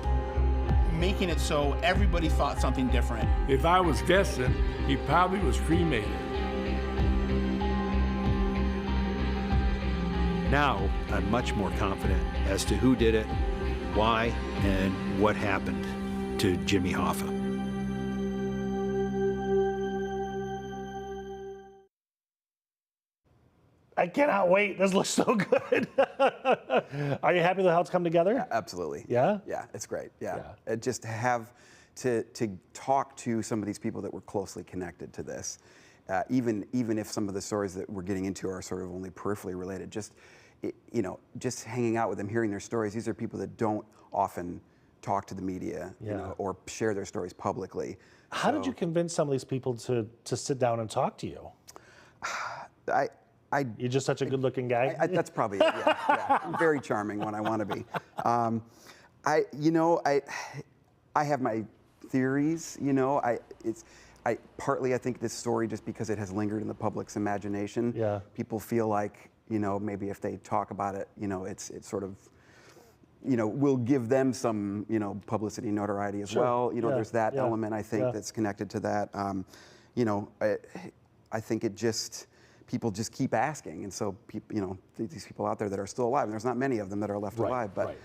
making it so everybody thought something different. If I was guessing, he probably was cremated. Now, I'm much more confident as to who did it, why, and what happened to Jimmy Hoffa. I cannot wait. This looks so good. Are you happy with how it's come together? Yeah, absolutely. Yeah? Yeah, it's great. Yeah. Just to have to talk to some of these people that were closely connected to this, even if some of the stories that we're getting into are sort of only peripherally related, just hanging out with them, hearing their stories. These are people that don't often talk to the media, or share their stories publicly. How did you convince some of these people to sit down and talk to you? You're just such a good-looking guy. That's probably it. Yeah. I'm very charming when I want to be. I have my theories. Partly I think this story, just because it has lingered in the public's imagination. Yeah. People feel like maybe if they talk about it, it's sort of will give them some publicity, notoriety as well. There's that element I think that's connected to that. I think people just keep asking, and so these people out there that are still alive, and there's not many of them that are left alive, but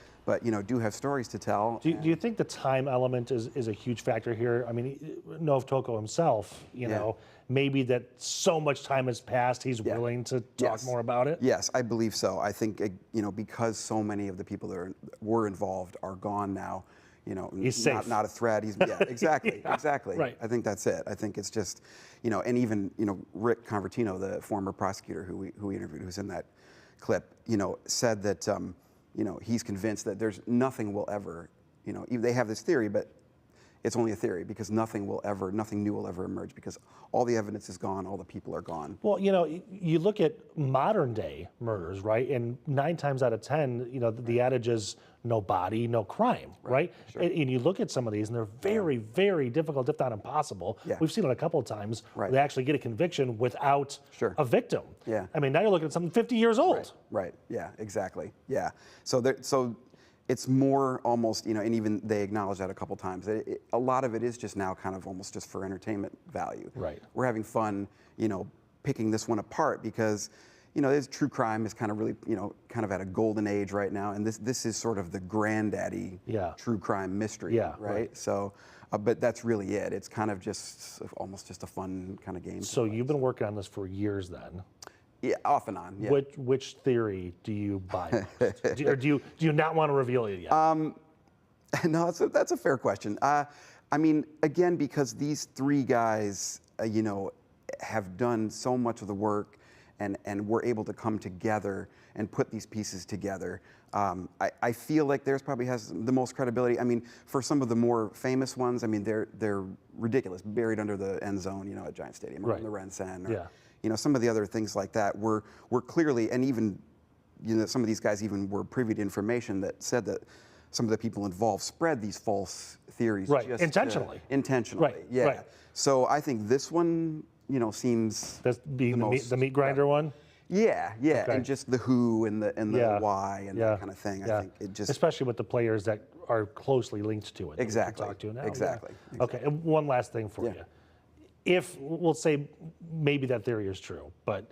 do have stories to tell. Do you think the time element is a huge factor here? I mean, Nov Toko himself, maybe that so much time has passed, he's willing to talk more about it? Yes, I believe so. I think, because so many of the people that were involved are gone now, he's safe. Not a threat. Exactly, exactly. Right. I think that's it. I think it's just, and even, Rick Convertino, the former prosecutor who we interviewed, who's in that clip, said that, he's convinced that there's nothing will ever, they have this theory, but it's only a theory because nothing new will ever emerge because all the evidence is gone, all the people are gone. Well, you look at modern day murders, right? And 9 times out of 10, the adage is no body, no crime, right? Sure. And you look at some of these and they're very, very difficult, if not impossible. Yeah. We've seen it a couple of times where they actually get a conviction without a victim. Yeah. I mean, now you're looking at something 50 years old. Right. Yeah, exactly. Yeah. So it's more almost, and even they acknowledge that a couple times. A lot of it is just now kind of almost just for entertainment value. Right. We're having fun, picking this one apart because, this true crime is kind of really, kind of at a golden age right now, and this is sort of the granddaddy true crime mystery, right? So, but that's really it. It's kind of just almost just a fun kind of game. So you've been working on this for years then. Yeah, off and on. Yeah. Which theory do you buy most? Or do you not want to reveal it yet? No, that's a fair question. I mean, again, because these 3 guys, have done so much of the work, and were able to come together and put these pieces together. I feel like theirs probably has the most credibility. I mean, for some of the more famous ones, I mean, they're ridiculous, buried under the end zone, at Giant Stadium, or in the RenCen, or, some of the other things like that were clearly, and even, some of these guys even were privy to information that said that some of the people involved spread these false theories. Right, just intentionally. Intentionally, yeah. Right. So I think this one, seems that's being the meat grinder one. Yeah, Okay. and just the who and the why and that kind of thing. I think it just, especially with the players that are closely linked to it. Exactly. That we can talk to now. Exactly. Okay, and one last thing for you. If we'll say maybe that theory is true, but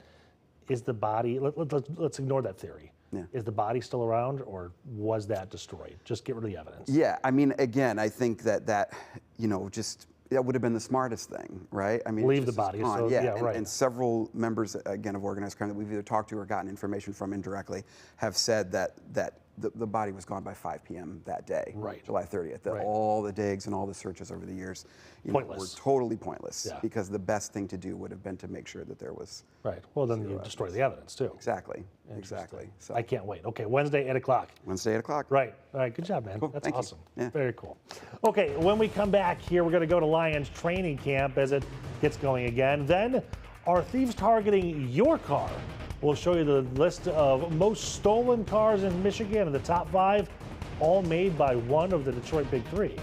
is the body? Let's ignore that theory. Yeah. Is the body still around, or was that destroyed? Just get rid of the evidence. Yeah, I mean, again, I think that just. That would have been the smartest thing, right? I mean, leave the body. So, right. And several members, again, of organized crime that we've either talked to or gotten information from indirectly have said that the body was gone by 5 p.m. that day, July 30th. That all the digs and all the searches over the years were totally pointless because the best thing to do would have been to make sure that there was. Right. Well, then you destroy the evidence too. Exactly. So I can't wait. Okay, Wednesday, 8 o'clock. Wednesday, 8 o'clock. Right. All right. Good job, man. Cool. That's Thank awesome. You. Yeah. Very cool. Okay, when we come back here, we're going to go to Lions training camp as it gets going again. Then, are thieves targeting your car? We'll show you the list of most stolen cars in Michigan and the top 5, all made by one of the Detroit Big 3.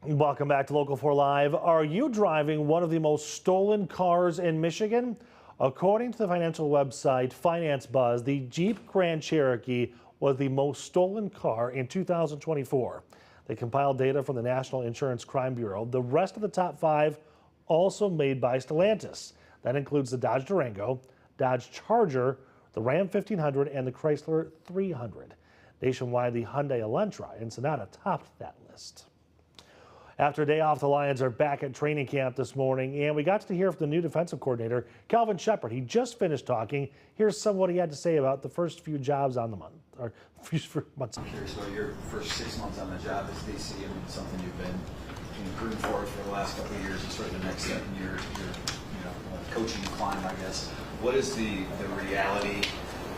Welcome back to Local 4 Live. Are you driving one of the most stolen cars in Michigan? According to the financial website Finance Buzz, the Jeep Grand Cherokee was the most stolen car in 2024. They compiled data from the National Insurance Crime Bureau. The rest of the top 5 also made by Stellantis. That includes the Dodge Durango, Dodge Charger, the Ram 1500, and the Chrysler 300. Nationwide, the Hyundai Elantra and Sonata topped that list. After a day off, the Lions are back at training camp this morning, and we got to hear from the new defensive coordinator, Kelvin Sheppard. He just finished talking. Here's some of what he had to say about the first few jobs on the month, or few months. I'm curious about your first 6 months on the job as DC. I mean, something you've been rooting for the last couple of years, and sort of the next step in your coaching climb, I guess. What is the reality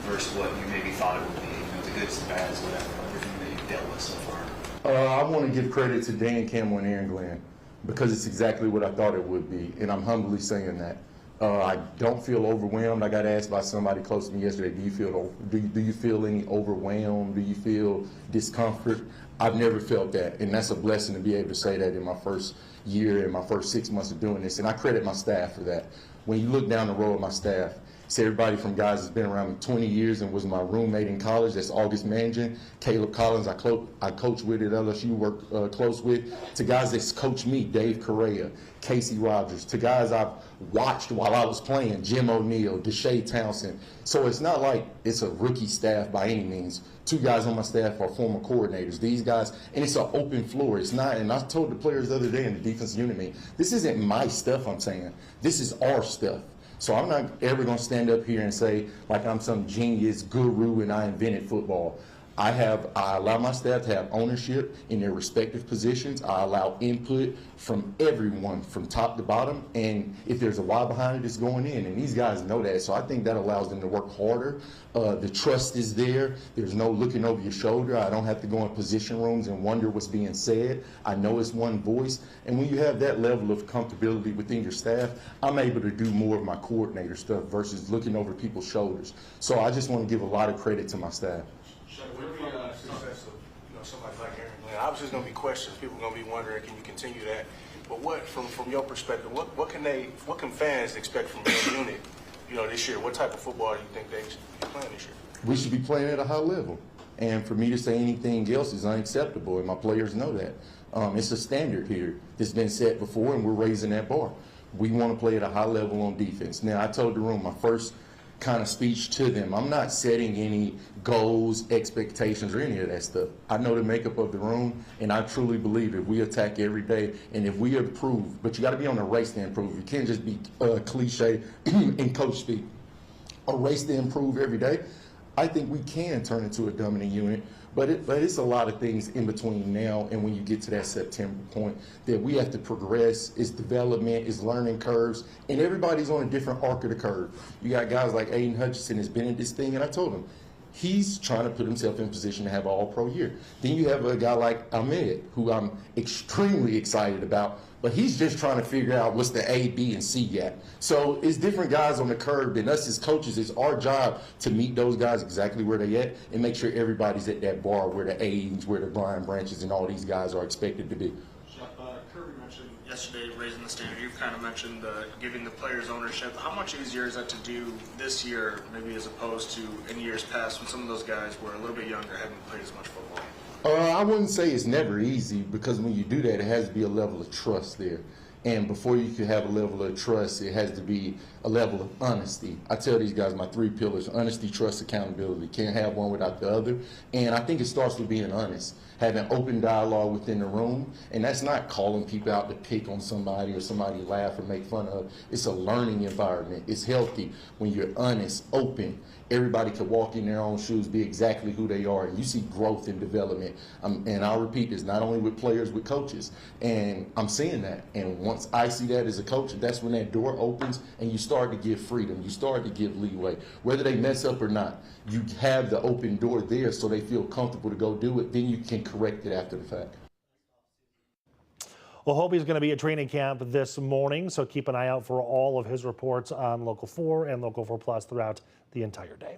versus what you maybe thought it would be? The goods, the bads, whatever, everything that you've dealt with so far. I want to give credit to Dan Campbell and Aaron Glenn because it's exactly what I thought it would be, and I'm humbly saying that. I don't feel overwhelmed. I got asked by somebody close to me yesterday, do you feel any overwhelmed? Do you feel discomfort? I've never felt that, and that's a blessing to be able to say that in my first year and my first 6 months of doing this, and I credit my staff for that. When you look down the row of my staff, it's everybody from guys that's been around me 20 years and was my roommate in college, that's August Mangin, Caleb Collins, I coach with at LSU, work close with, to guys that's coached me, Dave Correa, Casey Rogers, to guys I've watched while I was playing, Jim O'Neal, Deshae Townsend. So it's not like it's a rookie staff by any means. 2 guys on my staff are former coordinators. These guys, and it's an open floor. It's not, and I told the players the other day in the defensive unit meeting, this isn't my stuff I'm saying. This is our stuff. So I'm not ever going to stand up here and say like I'm some genius guru and I invented football. I allow my staff to have ownership in their respective positions. I allow input from everyone from top to bottom. And if there's a why behind it, it's going in. And these guys know that. So I think that allows them to work harder. The trust is there. There's no looking over your shoulder. I don't have to go in position rooms and wonder what's being said. I know it's one voice. And when you have that level of comfortability within your staff, I'm able to do more of my coordinator stuff versus looking over people's shoulders. So I just want to give a lot of credit to my staff. Success of somebody like Aaron Glenn. Obviously, there's going to be questions. People are going to be wondering, can you continue that? But what, from your perspective, what can fans expect from your unit, this year? What type of football do you think they should be playing this year? We should be playing at a high level. And for me to say anything else is unacceptable, and my players know that. It's a standard here that's been set before, and we're raising that bar. We want to play at a high level on defense. Now, I told the room my first kind of speech to them, I'm not setting any goals, expectations, or any of that stuff. I know the makeup of the room, and I truly believe if we attack every day, and if we improve, but you got to be on a race to improve. You can't just be cliche in coach speak. A race to improve every day. I think we can turn into a dominant unit, but it's a lot of things in between now and when you get to that September point that we have to progress. It's development, it's learning curves, and everybody's on a different arc of the curve. You got guys like Aiden Hutchinson has been in this thing, and I told him, he's trying to put himself in position to have an all-pro year. Then you have a guy like Ahmed, who I'm extremely excited about, but he's just trying to figure out what's the A, B, and C yet. So it's different guys on the curve, and us as coaches, it's our job to meet those guys exactly where they at and make sure everybody's at that bar where the Aidens, where the Brian Branches, and all these guys are expected to be. Kirby mentioned yesterday raising the standard. You've kind of mentioned giving the players ownership. How much easier is that to do this year, maybe as opposed to in years past when some of those guys were a little bit younger, haven't played as much football? I wouldn't say it's never easy, because when you do that, it has to be a level of trust there. And before you can have a level of trust, it has to be a level of honesty. I tell these guys my 3 pillars: honesty, trust, accountability. Can't have one without the other. And I think it starts with being honest, having open dialogue within the room. And that's not calling people out to pick on somebody or somebody laugh or make fun of. It's a learning environment. It's healthy when you're honest, open. Everybody can walk in their own shoes, be exactly who they are, and you see growth and development. And I'll repeat this, not only with players, with coaches. And I'm seeing that. And once I see that as a coach, that's when that door opens and you start to give freedom. You start to give leeway. Whether they mess up or not, you have the open door there so they feel comfortable to go do it. Then you can correct it after the fact. Well, Hobie's going to be at training camp this morning, so keep an eye out for all of his reports on Local 4 and Local 4 Plus throughout the entire day.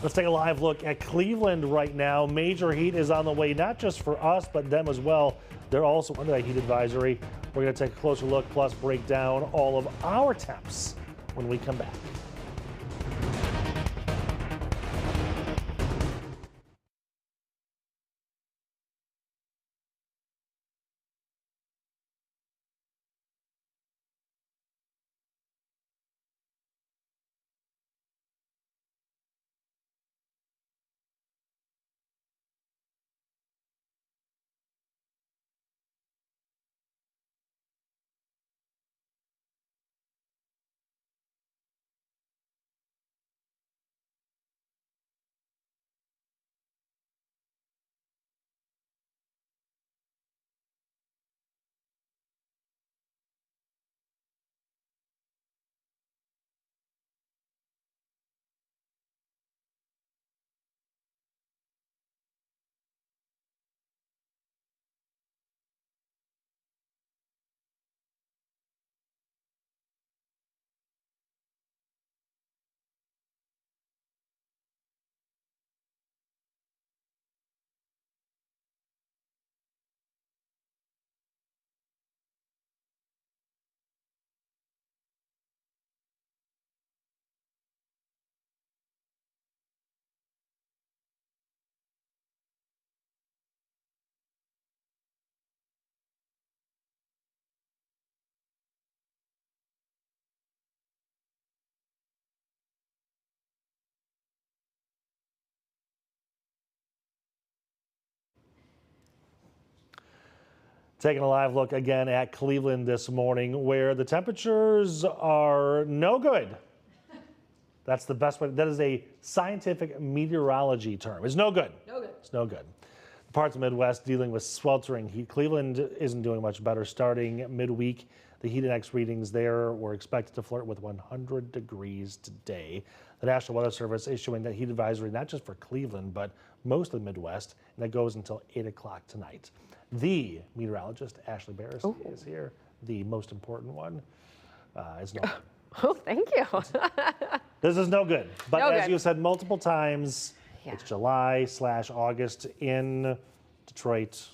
Let's take a live look at Cleveland right now. Major heat is on the way, not just for us, but them as well. They're also under that heat advisory. We're going to take a closer look, plus break down all of our temps when we come back. Taking a live look again at Cleveland this morning, where the temperatures are no good. That's the best way. That is a scientific meteorology term. It's no good. No good. It's no good. Parts of the Midwest dealing with sweltering heat. Cleveland isn't doing much better. Starting midweek, the heat index readings there were expected to flirt with 100 degrees today. The National Weather Service issuing that heat advisory not just for Cleveland, but most of the Midwest, and that goes until 8 o'clock tonight. The meteorologist, Ashley Barris, is here. The most important one is no good. Oh, thank you. This is no good. But no as good. you said multiple times, it's July/August in Detroit.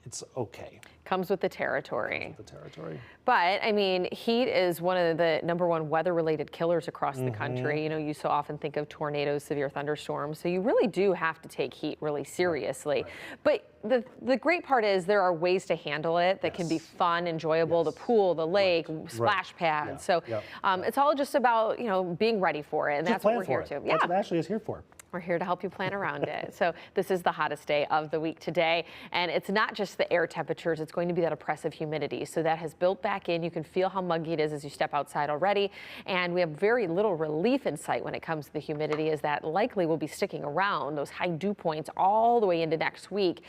It's okay. Comes with the territory. The territory. But, I mean, heat is one of the #1 weather-related killers across the country. You know, you so often think of tornadoes, severe thunderstorms, so you really do have to take heat really seriously. But the great part is there are ways to handle it that can be fun, enjoyable, the pool, the lake, splash pads. So it's all just about, you know, being ready for it, and that's what we're here to. That's what Ashley is here for. We're here to help you plan around it. So this is the hottest day of the week today. And it's not just the air temperatures, it's going to be that oppressive humidity. So that has built back in. You can feel how muggy it is as you step outside already. And we have very little relief in sight when it comes to the humidity, as that likely will be sticking around, those high dew points all the way into next week.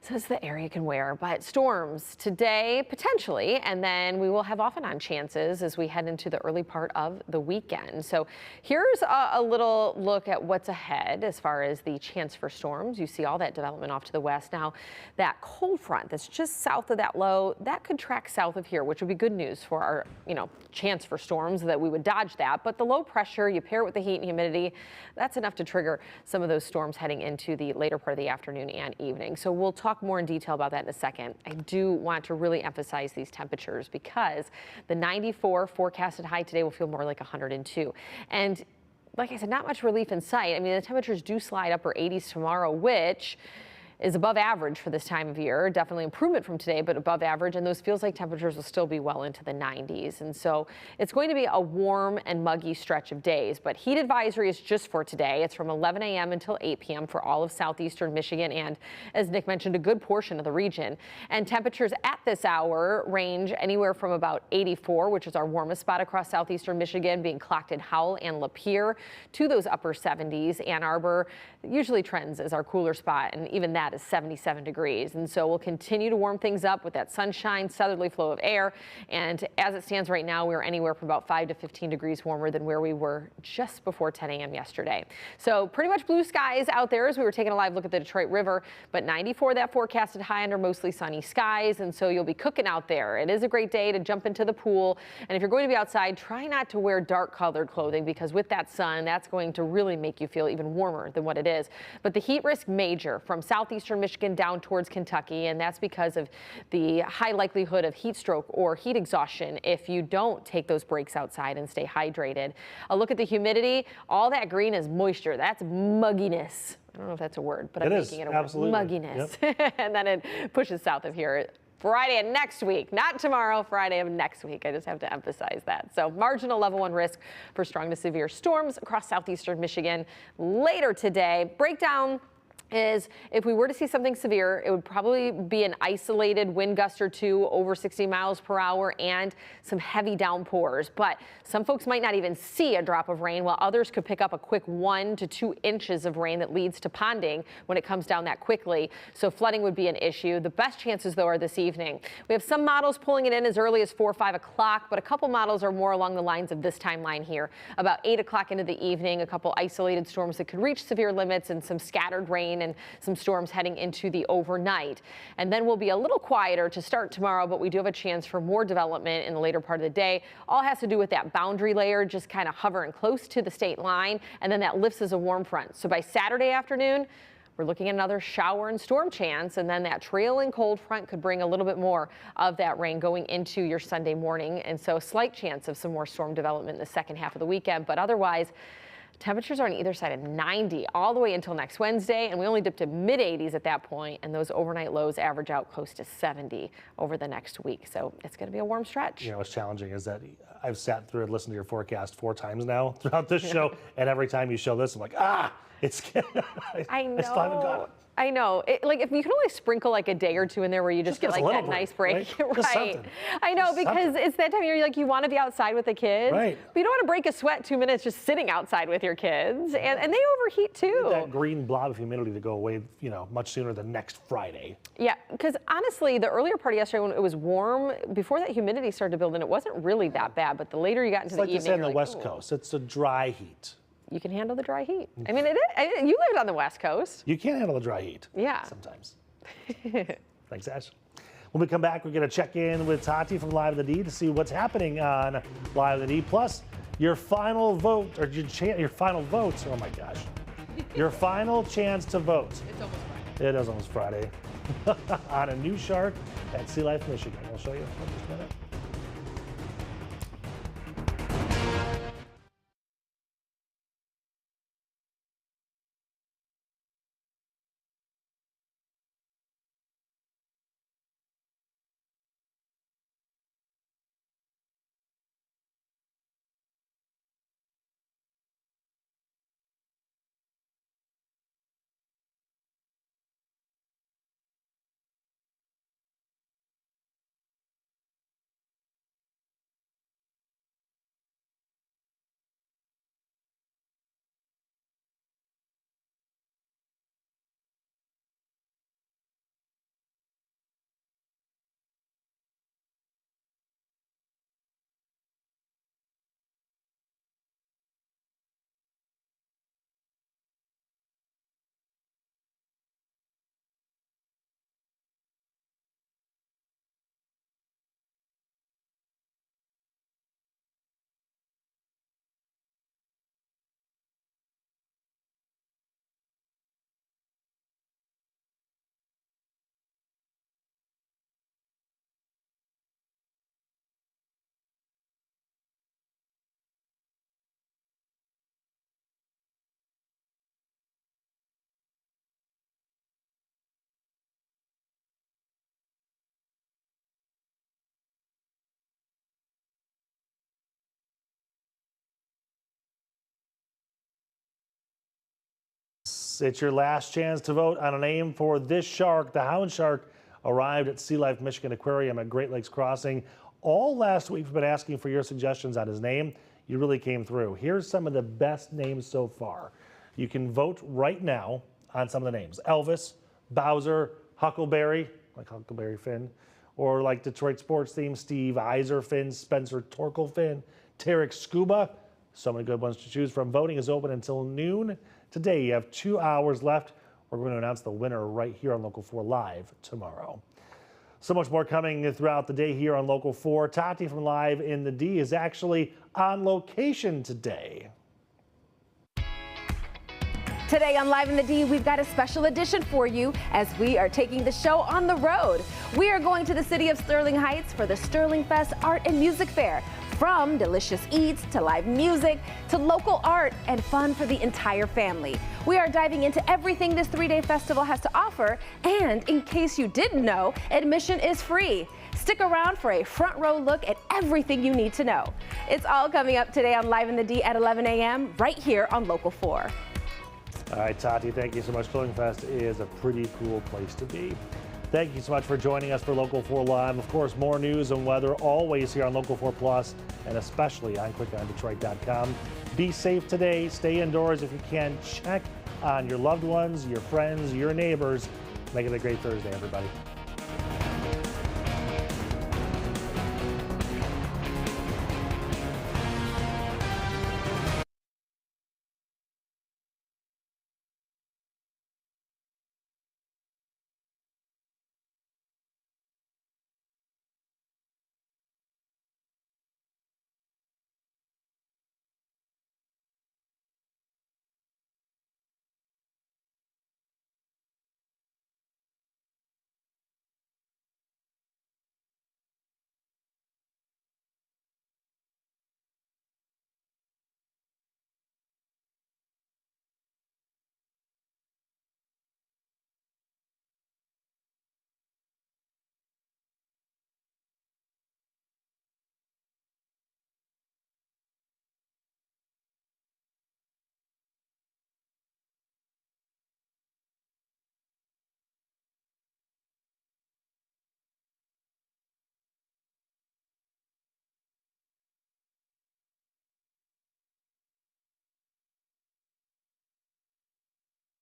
Says the area can wear, but storms today potentially, and then we will have off and on chances as we head into the early part of the weekend. So here's a little look at what's ahead as far as the chance for storms. You see all that development off to the west. Now that cold front that's just south of that low, that could track south of here, which would be good news for our, you know, chance for storms, that we would dodge that. But the low pressure, you pair it with the heat and humidity, that's enough to trigger some of those storms heading into the later part of the afternoon and evening. So we'll talk more in detail about that in a second. I do want to really emphasize these temperatures because the 94 forecasted high today will feel more like 102. And like I said, not much relief in sight. I mean, the temperatures do slide upper 80s tomorrow, which is above average for this time of year. Definitely improvement from today, but above average. And those feels like temperatures will still be well into the 90s. And so it's going to be a warm and muggy stretch of days. But heat advisory is just for today. It's from 11 a.m. until 8 p.m. for all of southeastern Michigan and, as Nick mentioned, a good portion of the region. And temperatures at this hour range anywhere from about 84, which is our warmest spot across southeastern Michigan, being clocked in Howell and Lapeer, to those upper 70s. Ann Arbor usually trends as our cooler spot, and even that is 77 degrees. And so we'll continue to warm things up with that sunshine, southerly flow of air. And as it stands right now, we're anywhere from about 5 to 15 degrees warmer than where we were just before 10 a.m. yesterday. So pretty much blue skies out there as we were taking a live look at the Detroit River, but 94 that forecasted high under mostly sunny skies. And so you'll be cooking out there. It is a great day to jump into the pool. And if you're going to be outside, try not to wear dark colored clothing, because with that sun, that's going to really make you feel even warmer than what it is. But the heat risk major from southeast southeastern Michigan down towards Kentucky, and that's because of the high likelihood of heat stroke or heat exhaustion if you don't take those breaks outside and stay hydrated. A look at the humidity. All that green is moisture. That's mugginess. I don't know if that's a word, but I'm making it a word. Mugginess. Yep. And then it pushes south of here. Friday of next week, not tomorrow, Friday of next week. I just have to emphasize that. So marginal level 1 risk for strong to severe storms across southeastern Michigan later today. Breakdown is if we were to see something severe, it would probably be an isolated wind gust or 2 over 60 miles per hour and some heavy downpours. But some folks might not even see a drop of rain, while others could pick up a quick 1 to 2 inches of rain that leads to ponding when it comes down that quickly. So flooding would be an issue. The best chances, though, are this evening. We have some models pulling it in as early as 4 or 5 o'clock, but a couple models are more along the lines of this timeline here. About 8 o'clock into the evening, a couple isolated storms that could reach severe limits and some scattered rain and some storms heading into the overnight. And then we'll be a little quieter to start tomorrow, but we do have a chance for more development in the later part of the day. All has to do with that boundary layer just kind of hovering close to the state line, and then that lifts as a warm front. So by Saturday afternoon, we're looking at another shower and storm chance, and then that trailing cold front could bring a little bit more of that rain going into your Sunday morning. And so slight chance of some more storm development in the second half of the weekend, but otherwise, temperatures are on either side of 90 all the way until next Wednesday, and we only dip to mid-80s at that point, and those overnight lows average out close to 70 over the next week. So it's going to be a warm stretch. You know, what's challenging is that I've sat through and listened to your forecast 4 times now throughout this show, and every time you show this, I'm like, it's. I know. I still haven't got it. I know. Like if you can only sprinkle like a day or 2 in there where you just get like that nice break. Right. I know, because it's that time of year like you want to be outside with the kids. Right. But you don't want to break a sweat 2 minutes just sitting outside with your kids. And they overheat too. That green blob of humidity to go away, you know, much sooner than next Friday. Yeah, because honestly, the earlier part of yesterday when it was warm, before that humidity started to build in, it wasn't really that bad. But the later you got into the evening, it's like you said on the West Coast, it's a dry heat. You can handle the dry heat. I mean, it is. You lived on the West Coast. You can handle the dry heat. Yeah. Sometimes. Thanks, Ash. When we come back, we're going to check in with Tati from Live at the D to see what's happening on Live at the D. Plus, your final vote, or your final votes. Oh my gosh. Your final chance to vote. It's almost Friday. It is almost Friday. On a new shark at Sea Life, Michigan. I'll show you in just a minute. It's your last chance to vote on a name for this shark. The hound shark arrived at Sea Life Michigan Aquarium at Great Lakes Crossing. All last week, we've been asking for your suggestions on his name. You really came through. Here's some of the best names so far. You can vote right now on some of the names. Elvis, Bowser, Huckleberry, like Huckleberry Finn, or like Detroit sports theme, Steve Eiser Finn, Spencer Torkel Finn, Tarek Scuba. So many good ones to choose from. Voting is open until noon today. You have 2 hours left. We're going to announce the winner right here on Local 4 Live tomorrow. So much more coming throughout the day here on Local 4. Tati from Live in the D is actually on location today. Today on Live in the D, we've got a special edition for you as we are taking the show on the road. We are going to the city of Sterling Heights for the Sterling Fest Art and Music Fair. From delicious eats to live music to local art and fun for the entire family. We are diving into everything this 3-day festival has to offer, and in case you didn't know, admission is free. Stick around for a front row look at everything you need to know. It's all coming up today on Live in the D at 11 a.m. right here on Local 4. All right, Tati, thank you so much. Sterling Fest is a pretty cool place to be. Thank you so much for joining us for Local 4 Live. Of course, more news and weather always here on Local 4 Plus, and especially on clickondetroit.com. Be safe today. Stay indoors if you can. Check on your loved ones, your friends, your neighbors. Make it a great Thursday, everybody.